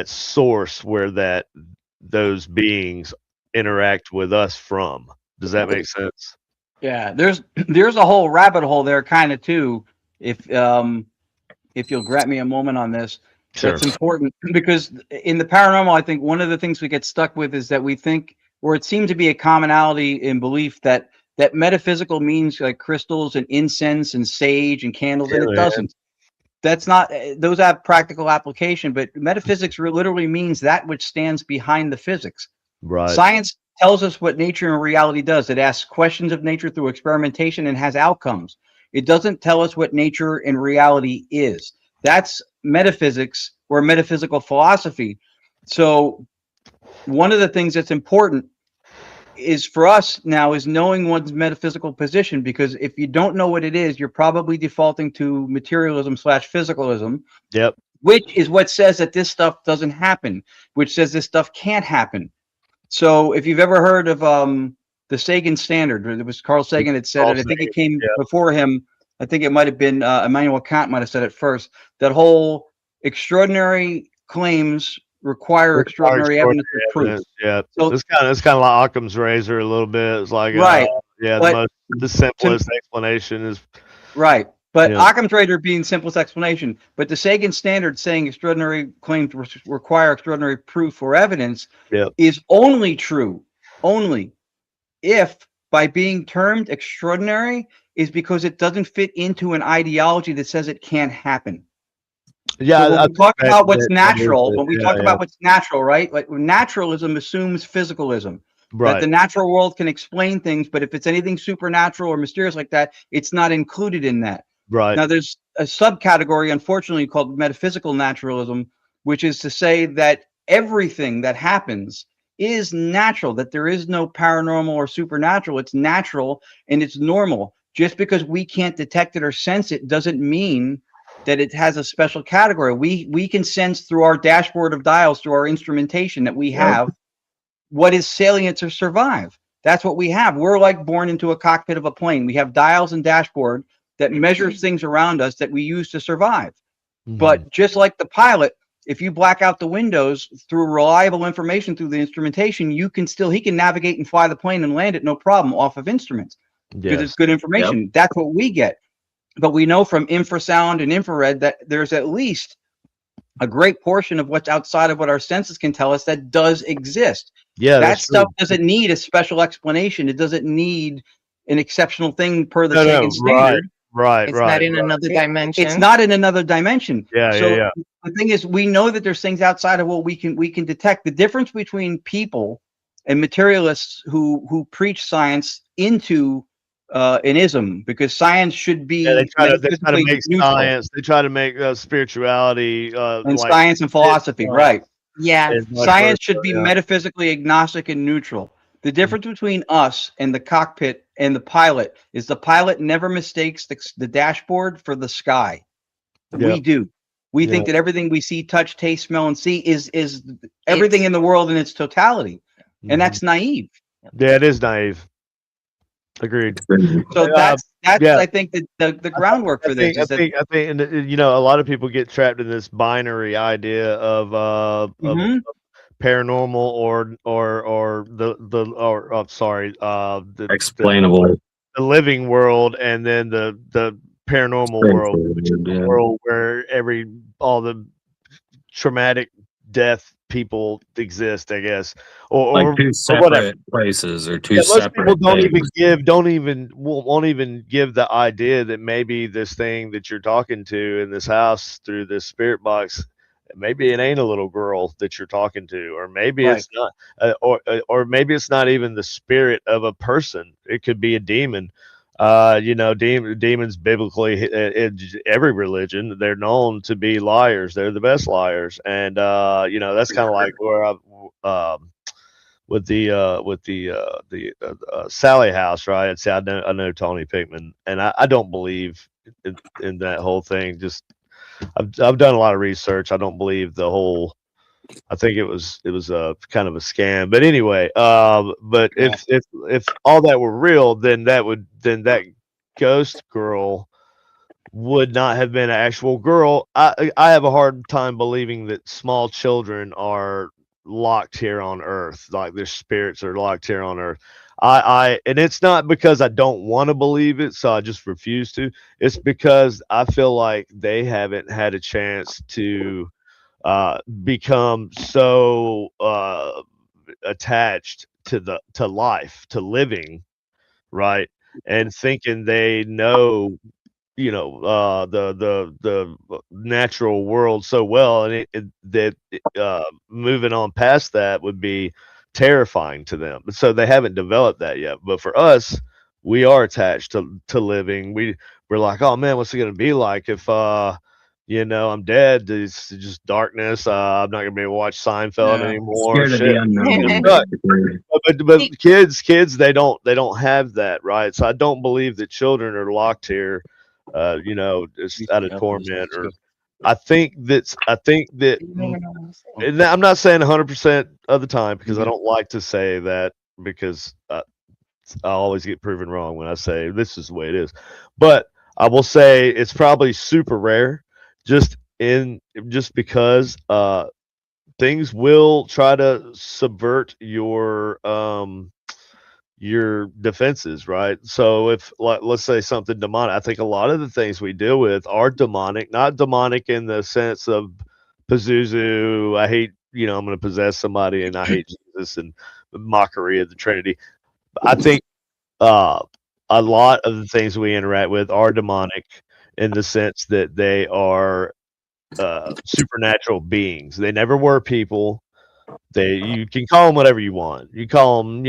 source where those beings interact with us from. Does that make sense? Yeah, there's a whole rabbit hole there, kind of too. If you'll grant me a moment on this, Sure. that's important because in the paranormal, I think one of the things we get stuck with is that we think, or it seems to be a commonality in belief that metaphysical means like crystals and incense and sage and candles, and it doesn't. That's not, those have practical application, but metaphysics literally means that which stands behind the physics. Right. Science tells us what nature and reality does. It asks questions of nature through experimentation and has outcomes. It doesn't tell us what nature and reality is. That's metaphysics or metaphysical philosophy. So one of the things that's important is for us now is knowing one's metaphysical position, because if you don't know what it is, you're probably defaulting to materialism / physicalism. Yep. Which is what says that this stuff doesn't happen, which says this stuff can't happen. So if you've ever heard of the Sagan standard, it was Carl Sagan that said it. I think it came before him. I think it might have been Immanuel Kant might have said it first. That whole extraordinary claims require extraordinary evidence of proof. Yeah, so it's kind of like Occam's razor a little bit. It's like right, the simplest explanation is right. But Occam's razor being simplest explanation, but the Sagan standard saying extraordinary claims require extraordinary proof or evidence is only true if by being termed extraordinary is because it doesn't fit into an ideology that says it can't happen. Yeah, so when we talk about what's natural, about what's natural, right? Like naturalism assumes physicalism. Right. That the natural world can explain things, but if it's anything supernatural or mysterious like that, it's not included in that. Right. Now, there's a subcategory, unfortunately, called metaphysical naturalism, which is to say that everything that happens is natural, that there is no paranormal or supernatural. It's natural and it's normal. Just because we can't detect it or sense it doesn't mean that it has a special category. We can sense through our dashboard of dials, through our instrumentation, that we have what is salient to survive. That's what we have. We're like born into a cockpit of a plane. We have dials and dashboard that measures things around us that we use to survive. Mm-hmm. But just like the pilot, if you black out the windows through reliable information through the instrumentation, he can navigate and fly the plane and land it no problem off of instruments because it's good information. Yep. That's what we get. But we know from infrasound and infrared that there's at least a great portion of what's outside of what our senses can tell us that does exist. Yeah, that stuff doesn't need a special explanation. It doesn't need an exceptional thing per the Sagan standard. Right. It's not in another dimension. It's not in another dimension. Yeah. The thing is, we know that there's things outside of what we can detect. The difference between people and materialists who preach science into an ism, because science should be they try to make neutral. Science. They try to make spirituality and science and philosophy, right? Yeah, science should be metaphysically agnostic and neutral. The difference between us and the cockpit and the pilot is the pilot never mistakes the dashboard for the sky. We do. We think that everything we see, touch, taste, smell, and see is everything in the world in its totality, and that's naive. Yeah, it is naive. Agreed. So that's I think the groundwork for this. I think, and a lot of people get trapped in this binary idea of paranormal or the explainable, the living world, and then the paranormal world, which is the world where all the traumatic death people exist, I guess, or two separate places or two separate. Most people won't even give the idea that maybe this thing that you're talking to in this house through this spirit box, maybe it ain't a little girl that you're talking to, or maybe it's not, or maybe it's not even the spirit of a person. It could be a demon. Demons biblically in every religion, they're known to be liars. They're the best liars, and that's kind of like where with the Sally House, right? And see, I know Tony Pickman, and I don't believe in that whole thing. Just I've done a lot of research. I don't believe the whole. I think it was a kind of a scam. But anyway, but if all that were real, then that ghost girl would not have been an actual girl. I have a hard time believing that small children are locked here on Earth, like their spirits are locked here on Earth. And it's not because I don't want to believe it, so I just refuse to. It's because I feel like they haven't had a chance to become so attached to life, to living, right? And thinking they know, the natural world so well, and that moving on past that would be terrifying to them. So they haven't developed that yet. But for us, we are attached to living. We're like, oh man, what's it gonna be like if I'm dead? It's just darkness. I'm not gonna be able to watch Seinfeld anymore. Scared of Shit. the unknown. But kids they don't have that, right? So I don't believe that children are locked here, just out of torment. Or I think that and I'm not saying 100% of the time, because I don't like to say that, because I always get proven wrong when I say this is the way it is. But I will say it's probably super rare, just because things will try to subvert your defenses, right? So if, like, let's say something demonic, I think a lot of the things we deal with are demonic, not demonic in the sense of Pazuzu. I hate, I'm going to possess somebody, and I hate Jesus, and mockery of the Trinity. I think a lot of the things we interact with are demonic in the sense that they are supernatural beings. They never were people. You can call them whatever you want. You call them,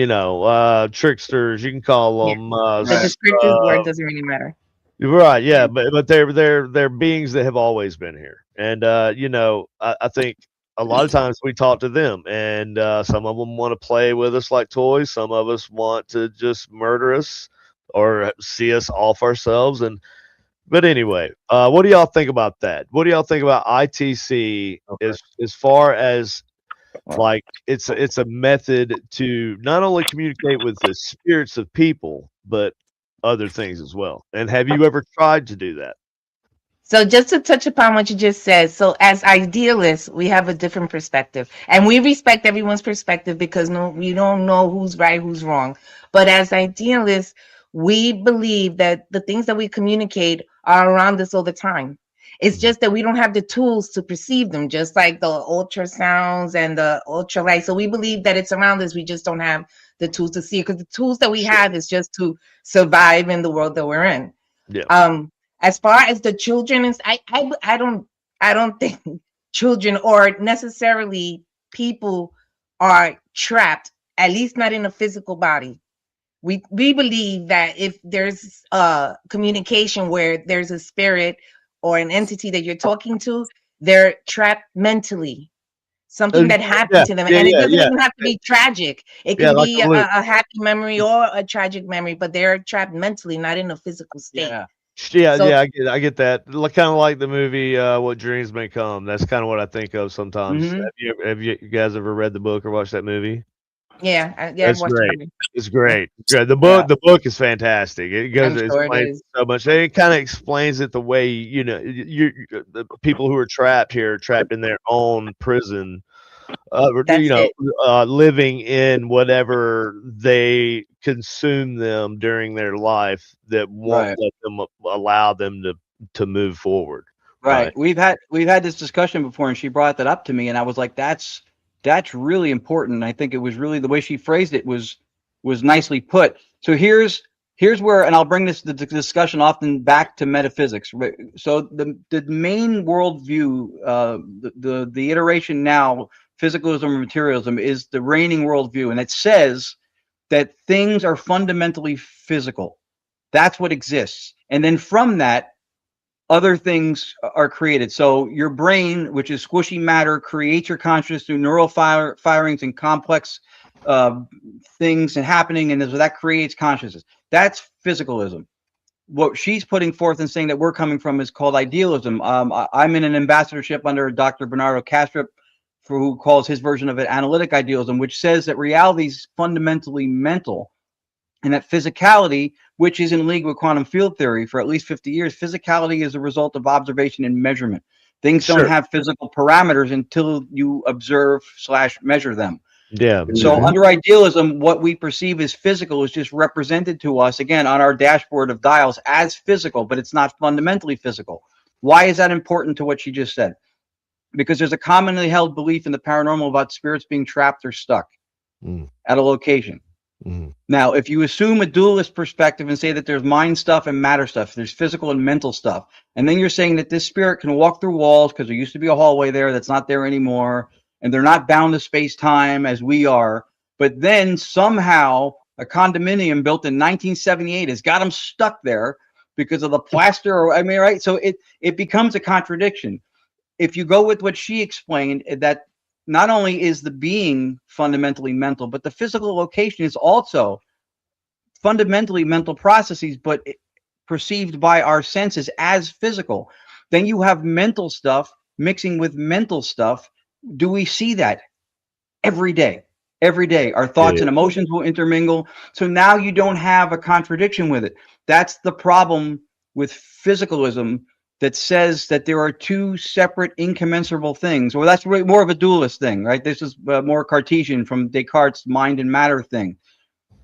tricksters. You can call them. The descriptive word doesn't really matter. Right? Yeah, but they're beings that have always been here, and I think a lot of times we talk to them, and some of them want to play with us like toys. Some of us want to just murder us or see us off ourselves. But anyway, what do y'all think about that? What do y'all think about ITC as far as, like, it's a method to not only communicate with the spirits of people, but other things as well? And have you ever tried to do that? So just to touch upon what you just said, so as idealists, we have a different perspective, and we respect everyone's perspective, because we don't know who's right, who's wrong. But as idealists, we believe that the things that we communicate are around us all the time. It's just that we don't have the tools to perceive them, just like the ultrasounds and the ultralight. So we believe that it's around us. We just don't have the tools to see it, because the tools that we have is just to survive in the world that we're in. Yeah. As far as the children, I don't think children or necessarily people are trapped, at least not in a physical body. We believe that if there's communication where there's a spirit or an entity that you're talking to, they're trapped mentally. Something that happened to them, and it doesn't even have to be tragic. It can be a happy memory or a tragic memory, but they're trapped mentally, not in a physical state. I get that. Kind of like the movie What Dreams May Come. That's kind of what I think of sometimes. Have you guys ever read the book or watched that movie? Yeah, That's great. It's great. The book is fantastic. It goes explains so much. And it kind of explains it the way the people who are trapped here, trapped in their own prison, living in whatever they consume them during their life that won't let them allow them to move forward. Right. We've had this discussion before, and she brought that up to me, and I was like, that's really important. I think it was really, the way she phrased it was nicely put. So here's where, and I'll bring the discussion often back to metaphysics. So the main worldview, the iteration now, physicalism or materialism, is the reigning worldview, and it says that things are fundamentally physical, That's what exists. And then from that, other things are created. So your brain, which is squishy matter, creates your consciousness through neural firings and complex things and happening, and so that creates consciousness. That's physicalism. What she's putting forth and saying that we're coming from is called idealism. I'm in an ambassadorship under Dr. Bernardo Kastrup, for who calls his version of it analytic idealism, which says that reality is fundamentally mental, and that physicality, which is in league with quantum field theory for at least 50 years, physicality is a result of observation and measurement. Things don't have physical parameters until you observe / measure them. Yeah. So under idealism, what we perceive as physical is just represented to us, again, on our dashboard of dials as physical, but it's not fundamentally physical. Why is that important to what she just said? Because there's a commonly held belief in the paranormal about spirits being trapped or stuck at a location. Now, if you assume a dualist perspective and say that there's mind stuff and matter stuff, there's physical and mental stuff, and then you're saying that this spirit can walk through walls because there used to be a hallway there that's not there anymore, and they're not bound to space-time as we are, but then somehow a condominium built in 1978 has got them stuck there because of the plaster, or I mean, right? So it becomes a contradiction. If you go with what she explained, that not only is the being fundamentally mental, but the physical location is also fundamentally mental processes, but perceived by our senses as physical. Then you have mental stuff mixing with mental stuff. Do we see that every day? Every day, our thoughts and emotions will intermingle. So now you don't have a contradiction with it. That's the problem with physicalism, that says that there are two separate incommensurable things. Well, that's really more of a dualist thing, right? This is more Cartesian from Descartes' mind and matter thing,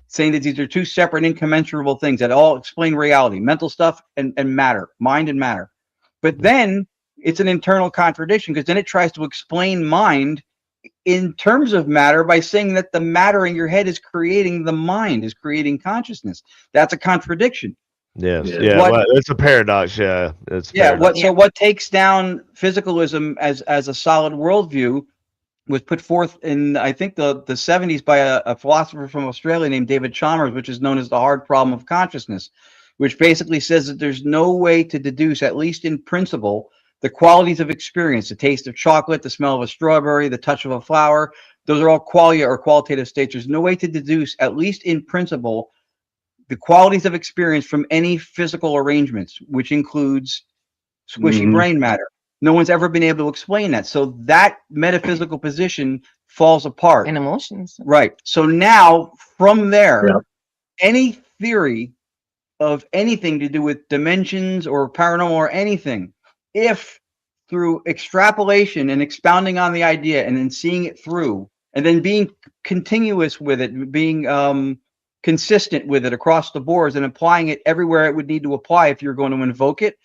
saying that these are two separate incommensurable things that all explain reality, mental stuff and matter, mind and matter. But then it's an internal contradiction, because then it tries to explain mind in terms of matter by saying that the matter in your head is creating the mind, is creating consciousness. That's a contradiction. Yes. Yeah. It's a paradox. Yeah. So what takes down physicalism as a solid worldview was put forth in, I think, the 70s by a philosopher from Australia named David Chalmers, which is known as the hard problem of consciousness, which basically says that there's no way to deduce, at least in principle, the qualities of experience, the taste of chocolate, the smell of a strawberry, the touch of a flower. Those are all qualia or qualitative states. There's no way to deduce, at least in principle, the qualities of experience from any physical arrangements, which includes squishy brain matter. No one's ever been able to explain that. So that metaphysical position falls apart. And emotions. Right. So now, from there, any theory of anything to do with dimensions or paranormal or anything, if through extrapolation and expounding on the idea and then seeing it through and then being continuous with it, being consistent with it across the boards and applying it everywhere it would need to apply if you're going to invoke it,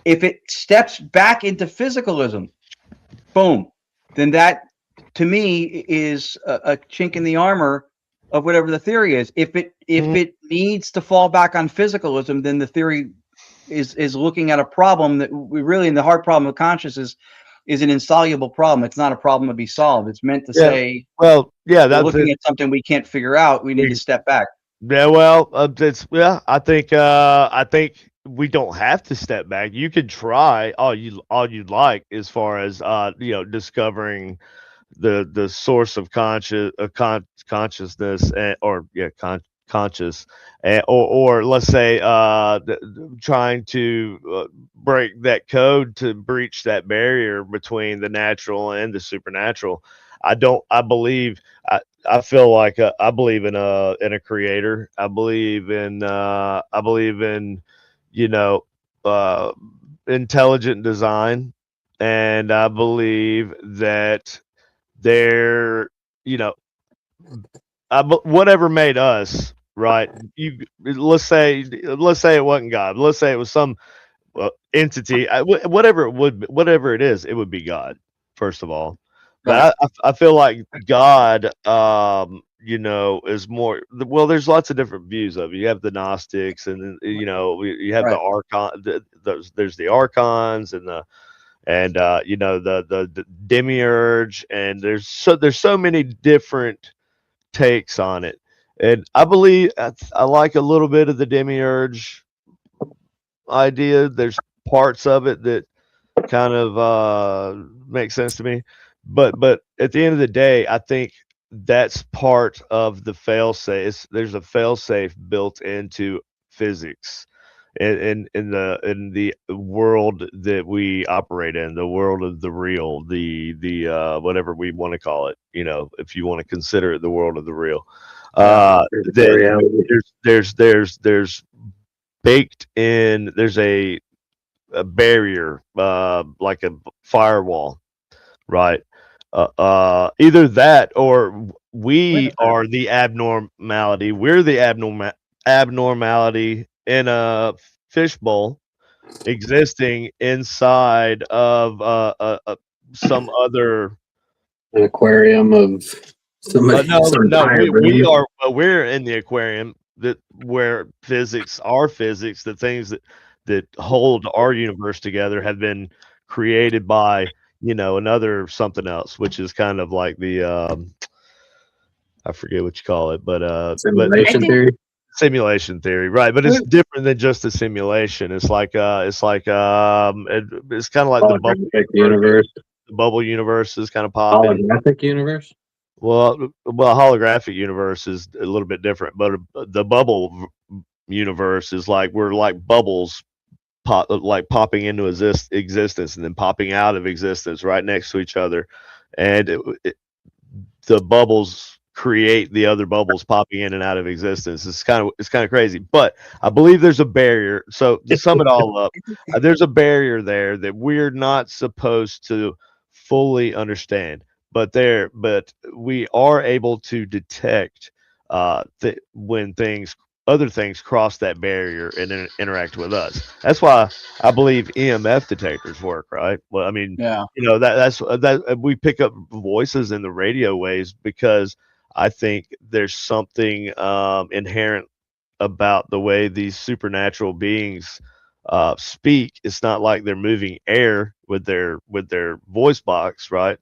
if it steps back into physicalism, boom, then that to me is a chink in the armor of whatever the theory is. If it needs to fall back on physicalism, then the theory is looking at a problem that we really, in the hard problem of consciousness, is an insoluble problem. It's not a problem to be solved. It's meant to say, well, that's looking at something we can't figure out. We need to step back. Yeah, well, I think we don't have to step back. You could try all you'd like, as far as discovering the source of consciousness, conscious, or let's say trying to break that code to breach that barrier between the natural and the supernatural. I believe I believe in a creator. I believe in intelligent design, and I believe that whatever made us, right? Let's say it wasn't God. Let's say it was some entity. Whatever it is, it would be God, first of all. But I feel like God, is more. Well, there's lots of different views of it. You have the Gnostics, and you have the archon. There's the archons and the demiurge, and there's so many different takes on it. And I believe I like a little bit of the demiurge idea. There's parts of it that kind of make sense to me, but at the end of the day, I think that's part of the fail safe. There's a fail safe built into physics in the world that we operate in, the world of the real, the whatever we want to call it, if you want to consider it the world of the real. That there's baked in, there's a barrier, like a firewall, right? Either that or we are the abnormality. We're the abnormality in a fishbowl existing inside of some other an aquarium of somebody. we're in the aquarium that where physics, the things that hold our universe together have been created by another something else, which is kind of like the I forget what you call it, but simulation theory. Simulation theory, right? But it's different than just a simulation. It's like it's kind of like the bubble universe. The bubble universe is kind of popping. Holographic universe. Well, holographic universe is a little bit different, but the bubble universe is like we're like bubbles popping into existence and then popping out of existence right next to each other, and the bubbles create the other bubbles popping in and out of existence. It's kind of crazy, but I believe there's a barrier. So to sum it all up, there's a barrier there that we're not supposed to fully understand, but we are able to detect when other things cross that barrier and interact with us. That's why I believe EMF detectors work, right? Well, I mean, that we pick up voices in the radio waves because I think there's something inherent about the way these supernatural beings speak. It's not like they're moving air with their voice box, right?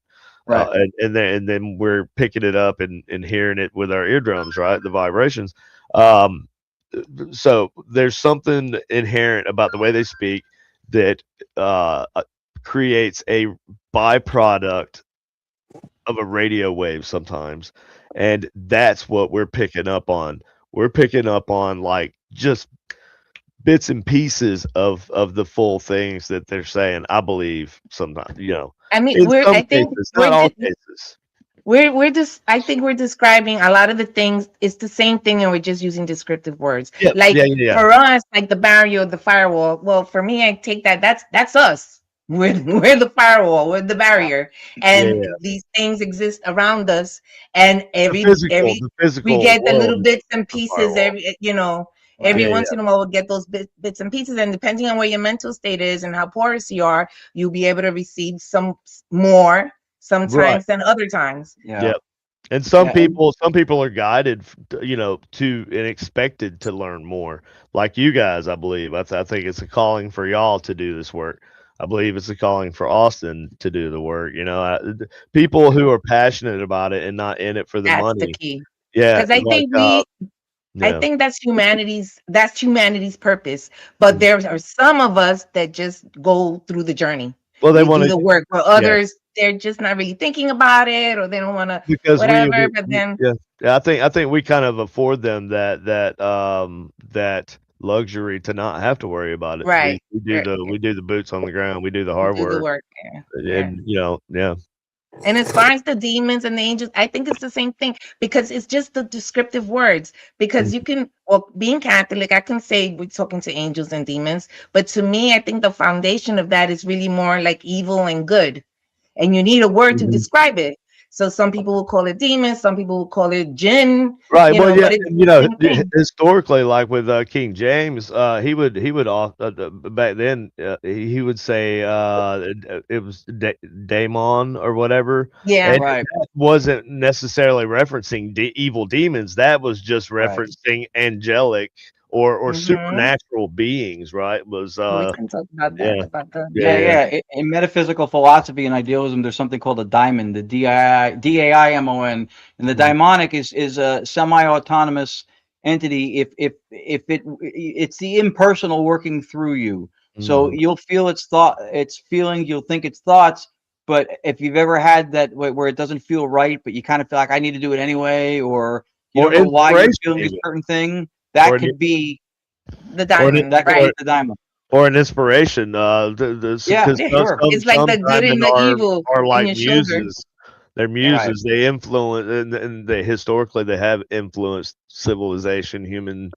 Right. And then we're picking it up and hearing it with our eardrums, right? The vibrations. So there's something inherent about the way they speak that creates a byproduct of a radio wave sometimes, and that's what we're picking up on. We're picking up on like just bits and pieces of the full things that they're saying. I believe sometimes, I mean, in some cases, not all cases. I think we're describing a lot of the things. It's the same thing, and we're just using descriptive words. Yeah, for us, like the barrier, the firewall. Well, for me, I take that's us. We're the firewall, we're the barrier, and these things exist around us. And every we get the little bits and pieces. Every once in a while, we'll get those bits and pieces. And depending on where your mental state is and how porous you are, you'll be able to receive some more sometimes than other times. Yep. And some people are guided, to and expected to learn more. Like you guys, I believe. I think it's a calling for y'all to do this work. I believe it's a calling for Austin to do the work. People who are passionate about it and not in it for the money. That's the key. Yeah, because I think that's humanity's purpose. But there are some of us that just go through the journey. Well, they want to do the work. For others, they're just not really thinking about it, or they don't want to whatever. But then, I think we kind of afford them that luxury to not have to worry about it. Right. We do the boots on the ground. We do the hard work. And And as far as the demons and the angels, I think it's the same thing, because it's just the descriptive words. Because you can, being Catholic, I can say we're talking to angels and demons, but to me, I think the foundation of that is really more like evil and good, and you need a word to describe it. So some people will call it demons, some people will call it jinn. Right. Historically, like with King James, he would back then he would say it was daemon or whatever. Yeah, and that wasn't necessarily referencing evil demons. That was just referencing angelic or Mm-hmm. supernatural beings, right? Was We can talk about that. yeah, About the In metaphysical philosophy and idealism, there's something called a daimon, the daimon, and the daimonic is a semi-autonomous entity. If it's the impersonal working through you, so you'll feel its thought, its feeling, you'll think its thoughts. But if you've ever had that where it doesn't feel right, but you kind of feel like I need to do it anyway, or you or don't know why you're feeling a inspiration, certain thing, or that an, could be the diamond, that could right? be the daimon. or an inspiration. Yeah, Because sure. It's like some the good diamond and the evil are in like your shoulder. muses. They're Right. muses. They influence, and they historically they have influenced civilization, human,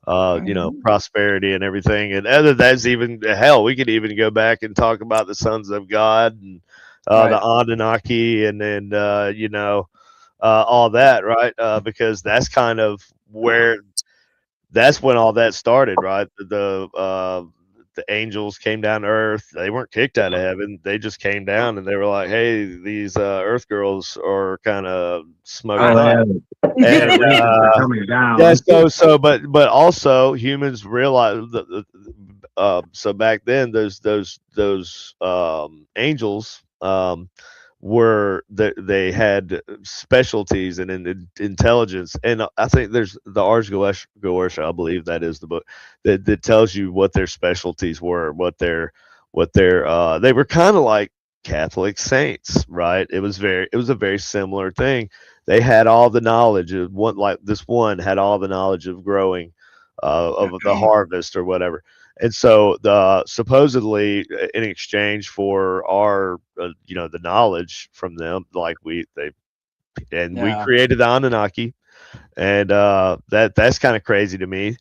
Mm-hmm. prosperity and everything. And other that's even hell, we could even go back and talk about the sons of God and the Right. Anunnaki, and then all that, right? Because that's kind of where that's when all that started, right? The angels came down to earth. They weren't kicked out of heaven. They just came down and they were like, "Hey, these earth girls are kind of smoking Oh, hot." yeah, And raisins are coming yeah, down. but also humans realized that. So back then, those angels were that they had specialties and intelligence, and I think there's the Ars Goetia, I believe that is the book that tells you what their specialties were, what their they were kind of like Catholic saints, right? It was a very similar thing. They had all the knowledge of one, like this one had all the knowledge of growing, of the harvest or whatever. And so the supposedly in exchange for our the knowledge from them, like we Yeah. created the Anunnaki, and that's kind of crazy to me.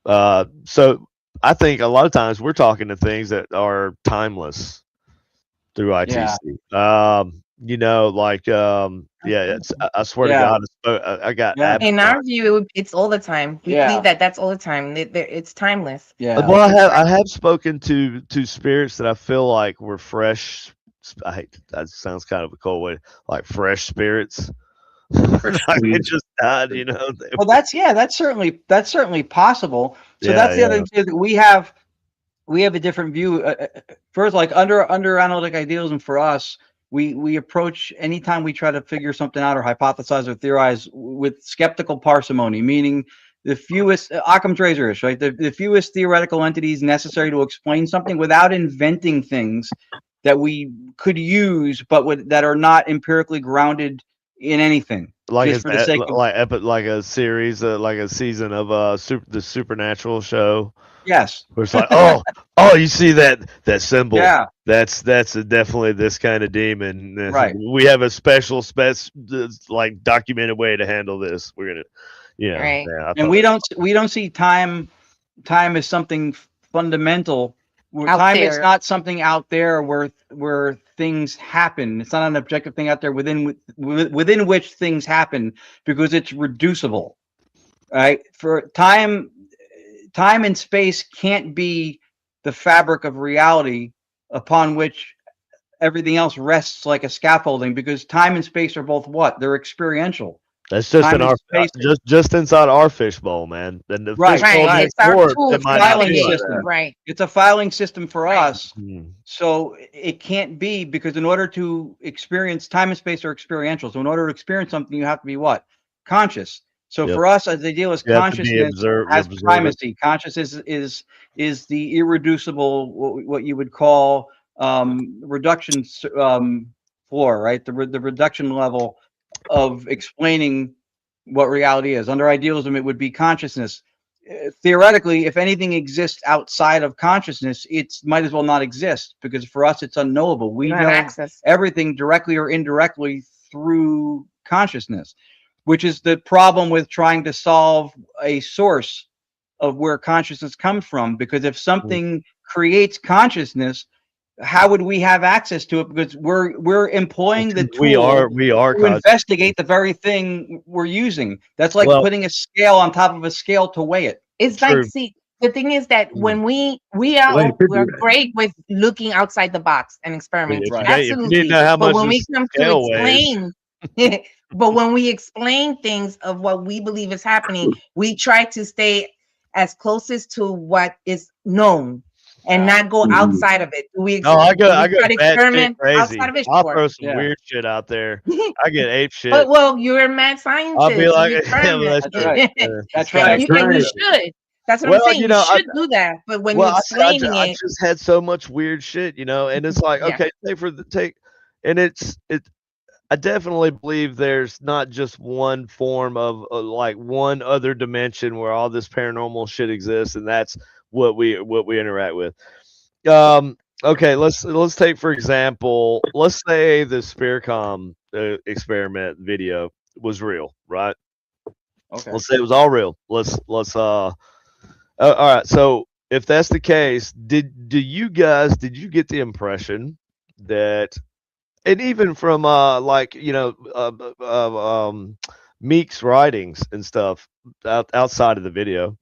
So I think a lot of times we're talking to things that are timeless through Yeah. ITC. Like yeah, I swear to Yeah. God, I got Yeah. In our view, it's all the time. We Yeah. believe that that's all the time. It's timeless. Yeah. Well, It's I have spoken to spirits that I feel like were fresh. I hate that sounds kind of a cold way, like fresh spirits. Like it just died, Well, that's certainly possible. So Yeah, that's the other yeah. thing too, that we have a different view. First, like under analytic idealism for us, we approach anytime we try to figure something out or hypothesize or theorize with skeptical parsimony, meaning the fewest Occam's razor-ish, right? The fewest theoretical entities necessary to explain something without inventing things that we could use, but that are not empirically grounded in anything, Like just is for the that sake of like a series, like a season of the Supernatural show, yes, where it's like, oh, you see that symbol? yeah, That's definitely this kind of demon. right. We have a special like documented way to handle this. We're gonna, right. yeah. I And thought we don't see time as something fundamental. Out Time is there. not something out there where things happen. It's not an objective thing out there within which things happen, because it's reducible. Right? For time and space can't be the fabric of reality upon which everything else rests like a scaffolding, because time and space are both what? They're experiential. that's just Time in and our space. just inside our fishbowl, man. And the Right, fishbowl Right. next It's our door, tool it to might not filing be like navigate. system. that. Right. It's a filing system for Right. us. Hmm. So it can't be, because in order to experience, time and space are experiential. So in order to experience something, you have to be what? Conscious. So Yep. for us, as they deal with You have to be consciousness has observant. primacy. Consciousness is the irreducible, what you would call reduction floor, right? The reduction level of explaining what reality is. Under idealism, it would be consciousness. Theoretically, if anything exists outside of consciousness, it might as well not exist, because for us it's unknowable. We You don't have know access. everything directly or indirectly through consciousness, which is the problem with trying to solve a source of where consciousness comes from. Because if something creates consciousness, how would we have access to it? Because we're employing the tool We are to investigate the very thing we're using. That's like well, putting a scale on top of a scale to weigh it. It's true. like, see, the thing is that Mm. when we Well, they are could we're do that. great with looking outside the box and If experimenting. you Right. if you didn't Absolutely. know how But much when the we come to scale weighs, explain, but when we explain things of what we believe is happening, we try to stay as closest to what is known and not go outside of it. No, I Do we go try to bad shit experiment outside crazy. of it? I'll Sure. throw some weird shit out there. I get ape But shit. well, you're a mad I'll be scientist. You like, yeah, well, experiment. that's true. right. Yeah. That's and right. you should. That's what I'm Well, saying. You should do that. But when you're explaining I it, just had so much weird shit, and it's like, yeah. okay, and I definitely believe there's not just one form of like one other dimension where all this paranormal shit exists, and that's what we interact with. Okay, let's take for example, let's say the Spearcom experiment video was real, right? Okay. Let's say it was all real. All right. So if that's the case, did you get the impression that, and even from Meek's writings and stuff outside of the video,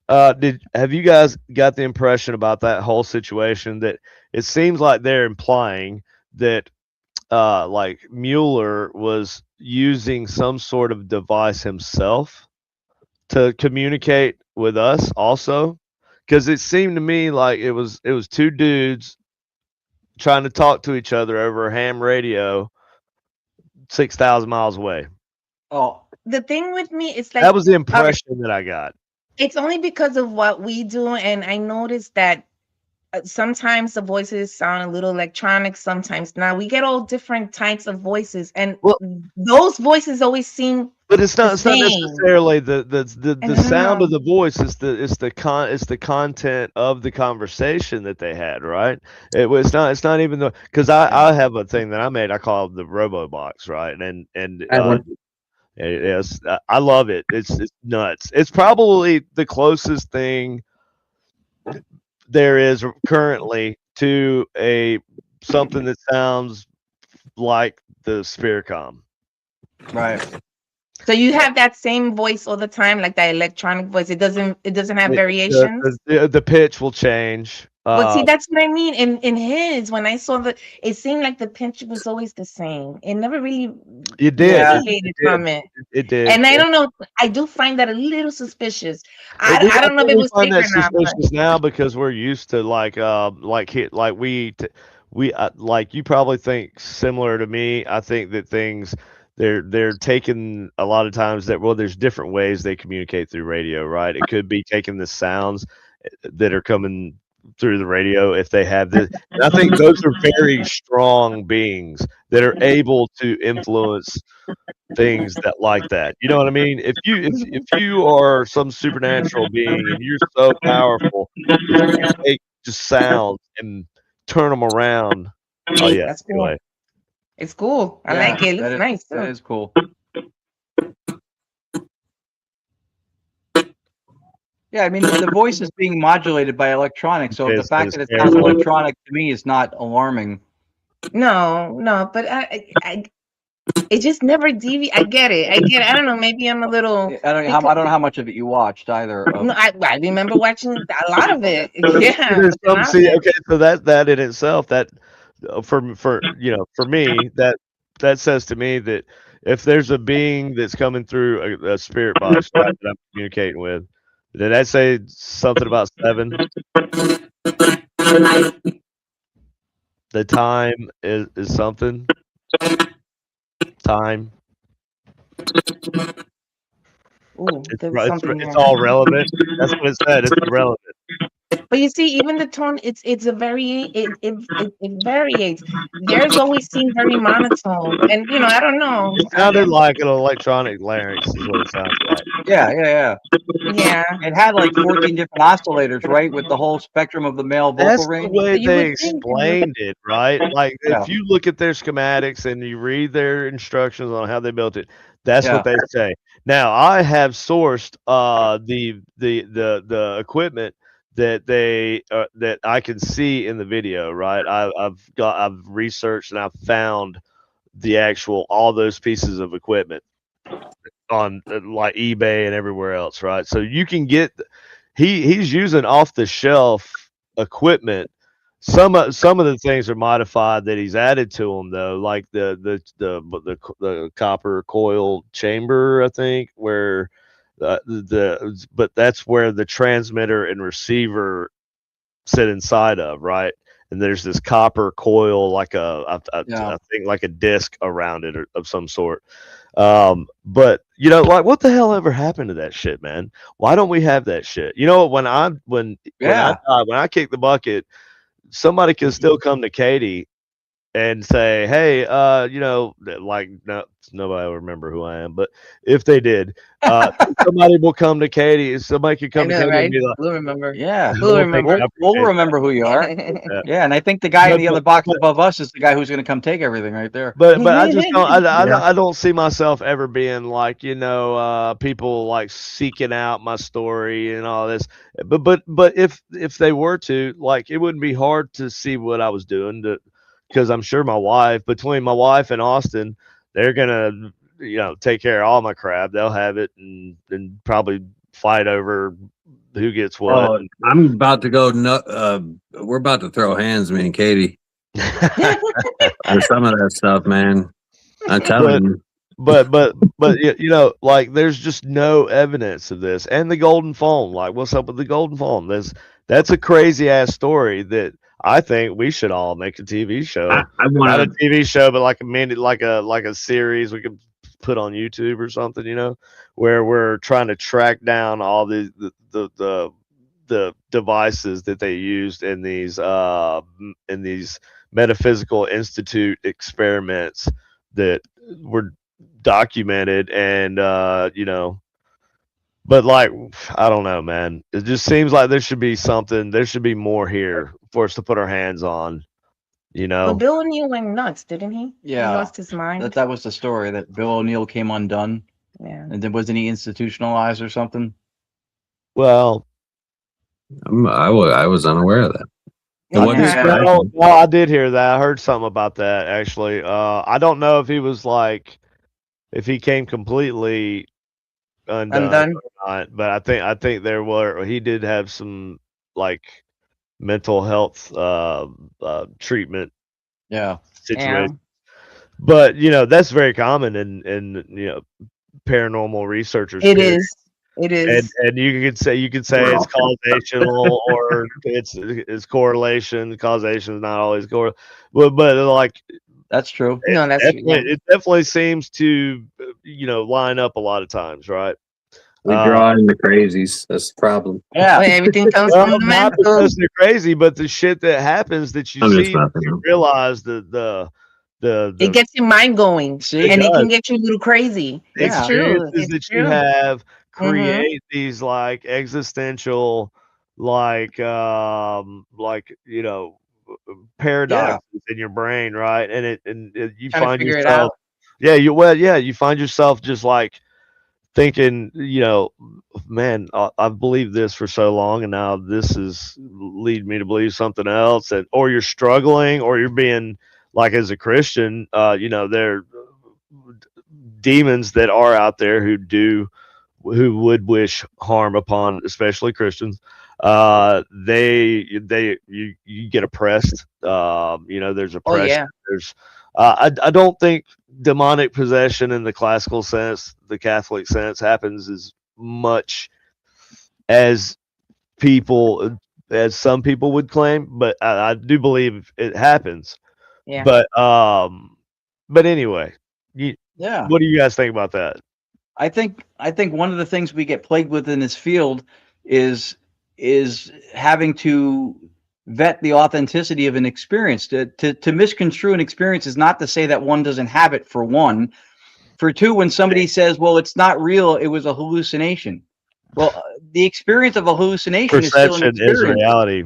have you guys got the impression about that whole situation that it seems like they're implying that like Mueller was using some sort of device himself to communicate with us also? Because it seemed to me like it was two dudes trying to talk to each other over ham radio 6,000 miles away. Oh, The thing with me is like That was the impression that I got. it's only because of what we do, and I noticed that sometimes the voices sound a little electronic, sometimes not. We get all different types of voices, and those voices always seem. But it's not same. necessarily the sound of the voice. It's the content of the conversation that they had, right? It's not even because I have a thing that I made. I call it the RoboBox, right? Yes, I love it. It's nuts. It's probably the closest thing there is currently to something that sounds like the Spearcom. right. So you have that same voice all the time, like that electronic voice. It doesn't have variations. The pitch will change. But see, that's what I mean. In his, when I saw it seemed like the pitch was always the same. It never really deviated from it. It did. And I don't know. I do find that a little suspicious. I don't know if it was find fake that or not. suspicious now because we're used to like you probably think similar to me. I think that things they're taking a lot of times that there's different ways they communicate through radio, right? It could be taking the sounds that are coming through the radio if they have this. And I think those are very strong beings that are able to influence things that like that. You know what I mean? If you are some supernatural being and you're so powerful, you take just sounds and turn them around. Oh yeah, that's cool. Anyway. It's cool. I like it. It looks nice too. That is cool. Yeah, I mean the voice is being modulated by electronics, so the fact that it sounds electronic to me is not alarming. No, but I it just never deviates. I get it. I don't know. Maybe I'm a little. I don't know how much of it you watched either. No, I remember watching a lot of it. Yeah. Okay, so that in itself, that for me, that says to me that if there's a being that's coming through a spirit box that I'm communicating with, did I say something about 7? The time is something. Time. Ooh, it's all relevant. That's what it said. It's relevant. But you see, even the tone, it varies. Theirs always seem very monotone, and I don't know. It sounded like an electronic larynx, is what it sounds like. Yeah. It had like 14 different oscillators, right, with the whole spectrum of the male vocal range. That's the way they explained it, right? Like if you look at their schematics and you read their instructions on how they built it, that's what they say. Now I have sourced the equipment that that I can see in the video, right? I've researched and I've found the actual all those pieces of equipment on like eBay and everywhere else, right? So you can get he's using off the shelf equipment. Some of the things are modified that he's added to them though, like the copper coil chamber, I think, where but that's where the transmitter and receiver sit inside of, right? And there's this copper coil, like I think like a disc around it or, of some sort. But like what the hell ever happened to that shit, man? Why don't we have that shit? When I kick the bucket, somebody can still come to Katie and say, "Hey, like no, nobody will remember who I am, but if they did, somebody will come to Katie. Somebody could I come to know, Katie and right? be like, We'll remember. Yeah, We'll remember. we'll remember who you are. Yeah. Yeah, and I think the guy in But, the other but, box but, above us is the guy who's going to come take everything right there. but I just don't. Yeah. I don't see myself ever being like people like seeking out my story and all this. But if they were to, like, it wouldn't be hard to see what I was doing because I'm sure between my wife and Austin, they're gonna take care of all my crap. They'll have it and probably fight over who gets what. Oh, I'm about to go. We're about to throw hands, me and Katie, on some of that stuff, man. I'm telling you. But like there's just no evidence of this. And the golden phone, like what's up with the golden phone? That's a crazy ass story that I think we should all make a TV show. I Not a want TV show, but like a series we could put on YouTube or something, where we're trying to track down all the devices that they used in these metaphysical institute experiments that were documented. And but like I don't know, man, it just seems like there should be more here for us to put our hands on. Well, Bill O'Neill went nuts, didn't he? Yeah, he lost his mind. That was the story, that Bill O'Neill came undone. Yeah, and then wasn't he institutionalized or something? Well, I was unaware of that. No, I did hear that. I heard something about that actually. I don't know if he was like, if he came completely undone or not, but I think he did have some like mental health treatment situation. But that's very common in paranormal researchers. It is. And you could say it's causational or it's correlation. Causation is not always but like that's true. No, that's true. Yeah. It definitely seems to line up a lot of times, right? We draw in the crazies. That's the problem. Yeah, everything comes from the not mental. because they're crazy, but the shit that happens that you you realize it gets your mind going, and it can get you a little crazy. It's true. That you have create these like existential, like paradoxes in your brain, right? And you find yourself, you find yourself just like thinking, man, I've believed this for so long, and now this is lead me to believe something else, or you're struggling, or you're being like, as a Christian, there are demons that are out there who would wish harm upon, especially Christians. You get oppressed. There's oppression. There's I don't think demonic possession in the classical sense, the Catholic sense, happens as much as some people would claim, but I do believe it happens. Yeah. But anyway, what do you guys think about that? I think one of the things we get plagued with in this field is having to vet the authenticity of an experience. To misconstrue an experience is not to say that one doesn't have it, for one. For two, when somebody says, well, it's not real, it was a hallucination. Well, the experience of a hallucination is still an experience. Is reality.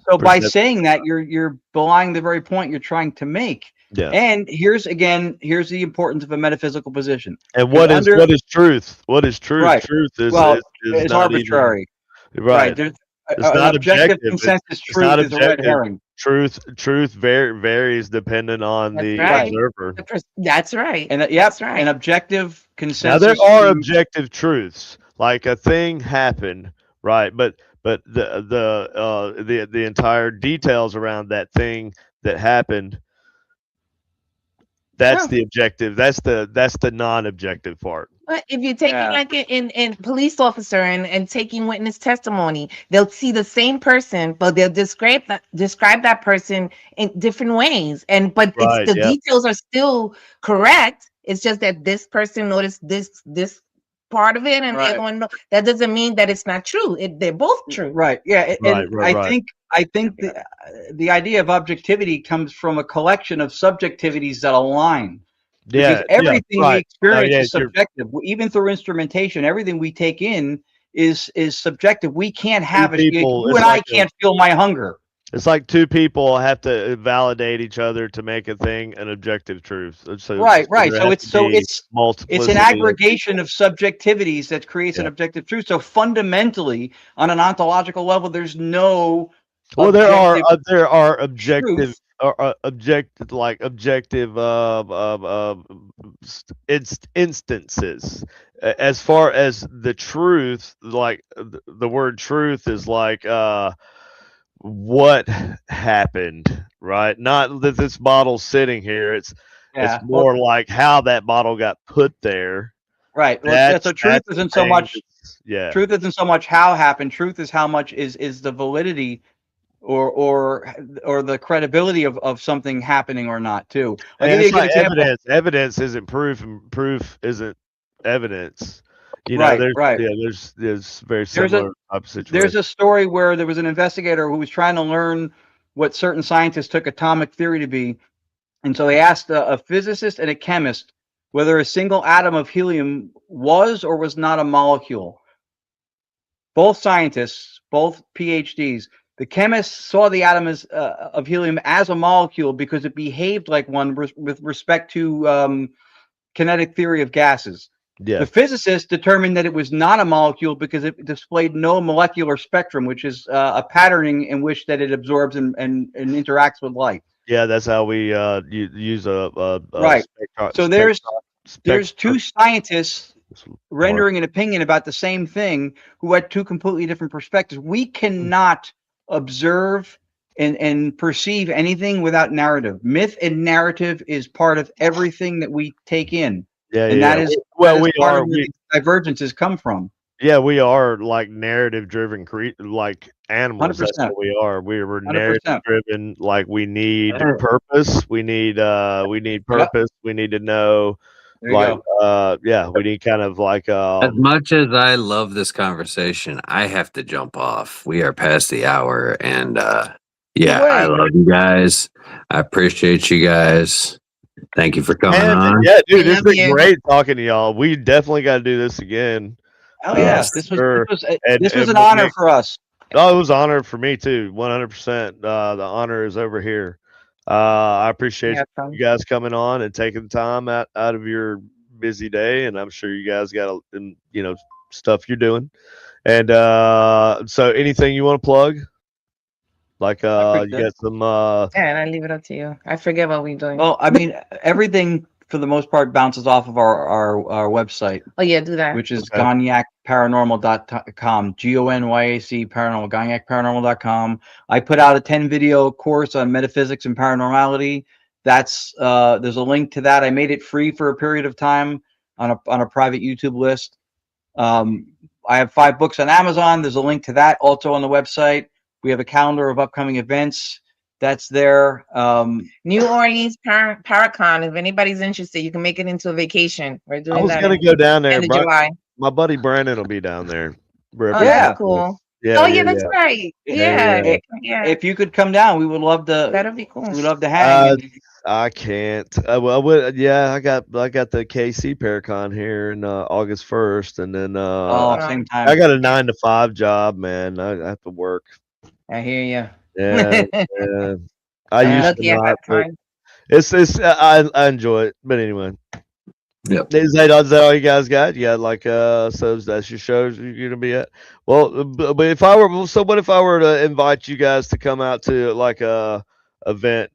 So by saying that, you're belying the very point you're trying to make. Yeah. And here's the importance of a metaphysical position. And what is truth? What is truth? Right. Truth is it's arbitrary. Right. It's not objective. Consensus truth is a red herring. Truth varies depending on the observer. That's right. And that's right. An objective consensus. Now there are objective truths, like a thing happened, right? But the entire details around that thing that happened, that's the objective. That's the non-objective part. But if you take it like in police officer and taking witness testimony, they'll see the same person, but they'll describe that person in different ways. But it's Right. the Yep. details are still correct. It's just that this person noticed this part of it, and the other one no. That doesn't mean that it's not true. They're both true. Right. Yeah. And Right. I think the idea of objectivity comes from a collection of subjectivities that align. Because everything we experience is subjective. Even through instrumentation, everything we take in is subjective. We can't have you and I can't feel my hunger. It's like two people have to validate each other to make a thing an objective truth. So, right. So it's an aggregation of subjectivities that creates an objective truth. So fundamentally, on an ontological level, there's no there are objective instances. As far as the truth, like the word truth is like what happened, right? Not that this bottle's sitting here. It's more like how that bottle got put there. Right. So truth isn't so much. Truth isn't so much how happened. Truth is how much is the validity or the credibility of something happening or not too. It's like evidence isn't proof, and proof isn't evidence. There's very similar type of situation. There's a story where there was an investigator who was trying to learn what certain scientists took atomic theory to be, and so he asked a physicist and a chemist whether a single atom of helium was or was not a molecule. Both scientists, both PhDs. The chemist saw the atom of helium as a molecule because it behaved like one with respect to kinetic theory of gases. Yeah. The physicist determined that it was not a molecule because it displayed no molecular spectrum, which is a patterning in which that it absorbs and interacts with light. Yeah, that's how we use a right. So there's two scientists rendering an opinion about the same thing who had two completely different perspectives. We cannot observe and perceive anything without narrative. Myth and narrative is part of everything that we take in. That is where divergences come from. Yeah, we are like narrative driven like animals. 100%. That's what we are. We're narrative driven. Like we need purpose. We need purpose. Yep. We need to know. We need kind of like as much as I love this conversation, I have to jump off. We are past the hour, and I love you guys. I appreciate you guys. Thank you for coming on. Yeah, dude, it's been great talking to y'all. We definitely got to do this again. Oh yes, this was an honor for us. Oh, it was an honor for me too. 100%. The honor is over here. I appreciate you guys coming on and taking the time out of your busy day, and I'm sure you guys got stuff you're doing. And so anything you want to plug? Like you got some and I leave it up to you. I forget what we're doing. Well, I mean, everything for the most part bounces off of our website. Oh yeah, do that. Which is gonyacparanormal.com. GONYAC paranormal, gonyacparanormal.com. I put out a 10-video course on metaphysics and paranormality. That's there's a link to that. I made it free for a period of time on a private YouTube list. I have 5 books on Amazon. There's a link to that also on the website. We have a calendar of upcoming events. That's there. New Orleans Paracon. If anybody's interested, you can make it into a vacation. We're doing that. I was going to go down there. End of July. My buddy Brandon will be down there. Oh, yeah, cool. Yeah, that's right. Yeah. If you could come down, we would love to. That'd be cool. We'd love to hang. I can't. I would. Yeah, I got the KC Paracon here in August 1st, and then same time. I got a 9-to-5 job, man. I have to work. I hear you. Yeah, I used to not, but I enjoy it. But anyway, yep. Is that all you guys got? You got like so that's your shows you're gonna be at. Well, but what if I were to invite you guys to come out to like a event?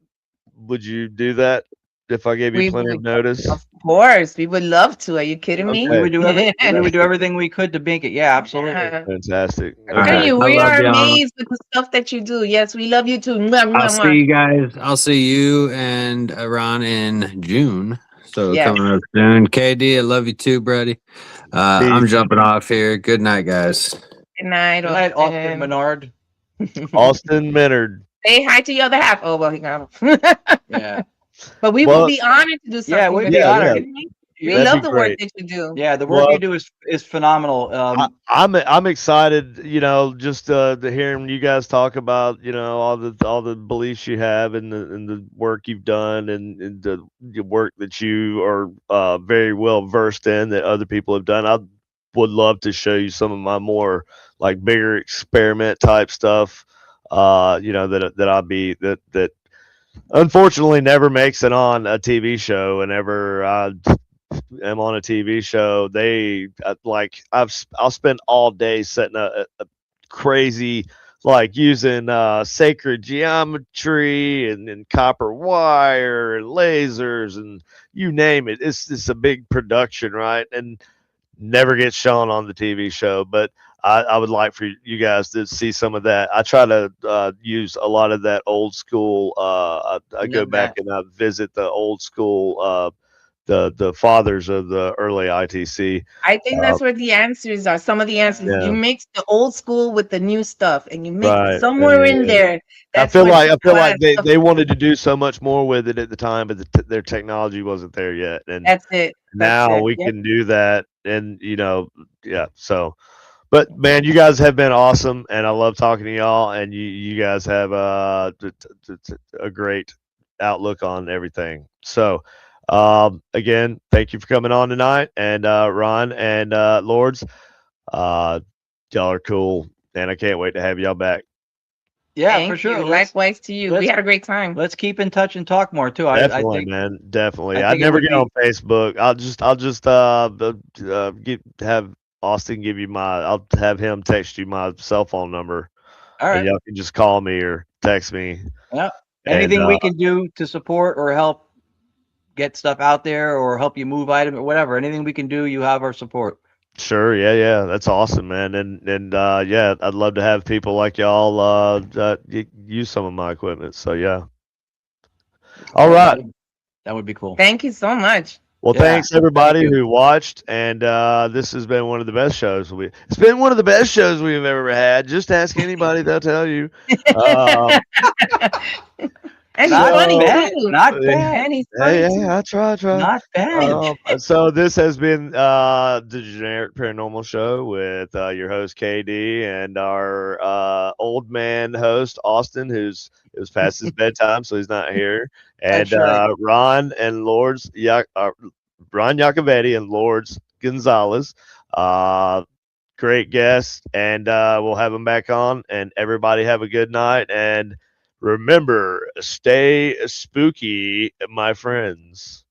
Would you do that if I gave you plenty of notice? Of course, we would love to. Are you kidding me? We would do everything we could to make it. Yeah, absolutely. Fantastic. We are amazed with the stuff that you do. Yes, we love you too. I'll see you guys. I'll see you and Ron in June. So coming up soon. KD, I love you too, buddy. I'm jumping off here. Good night, guys. Good night, Austin Menard. Austin Menard. Say hi to your other half. Oh, well, he got him. Yeah. But we will be honored to do something. Yeah, we'd be honored. We love the work that you do. Yeah, the work you do is phenomenal. I'm excited, just to hearing you guys talk about, all the beliefs you have and the work you've done and the work that you are very well versed in that other people have done. I would love to show you some of my more like bigger experiment type stuff. That unfortunately never makes it on a TV show. Whenever I am on a TV show, I'll spend all day setting a crazy, like using sacred geometry and copper wire and lasers and you name it. It's a big production, right? And never gets shown on the TV show, but I would like for you guys to see some of that. I try to use a lot of that old school. I go back and I visit the old school, the fathers of the early ITC. I think that's where the answers are. Some of the answers. You mix the old school with the new stuff, and you mix it somewhere in there. I feel like they wanted to do so much more with it at the time, but their technology wasn't there yet. And that's it. Now we can do that, and so. But man, you guys have been awesome, and I love talking to y'all. And you guys have a great outlook on everything. So, again, thank you for coming on tonight. And Ron and Lords, y'all are cool, and I can't wait to have y'all back. Yeah, Thank for sure. Likewise to you. We had a great time. Let's keep in touch and talk more too. Definitely, I think, man. Definitely. I never get on Facebook. I'll just have Austin give you I'll have him text you my cell phone number. All right. And y'all can just call me or text me. Yeah. Anything we can do to support or help get stuff out there or help you move items or whatever. Anything we can do, you have our support. Sure. Yeah. That's awesome, man. And yeah, I'd love to have people like y'all use some of my equipment. So yeah. All right. That would be cool. Thank you so much. Well, thanks everybody who watched, and this has been one of the best shows. It's been one of the best shows we've ever had. Just ask anybody; they'll tell you. And not funny bad. too. Not bad. And he's funny too. I try. Not bad. So this has been the Generic Paranormal Show with your host KD and our old man host Austin, it was past his bedtime, so he's not here. And Ron and Lords, Ron Iacovetti and Lords Gonzalez, great guests, and we'll have them back on. And everybody have a good night, and remember, stay spooky, my friends.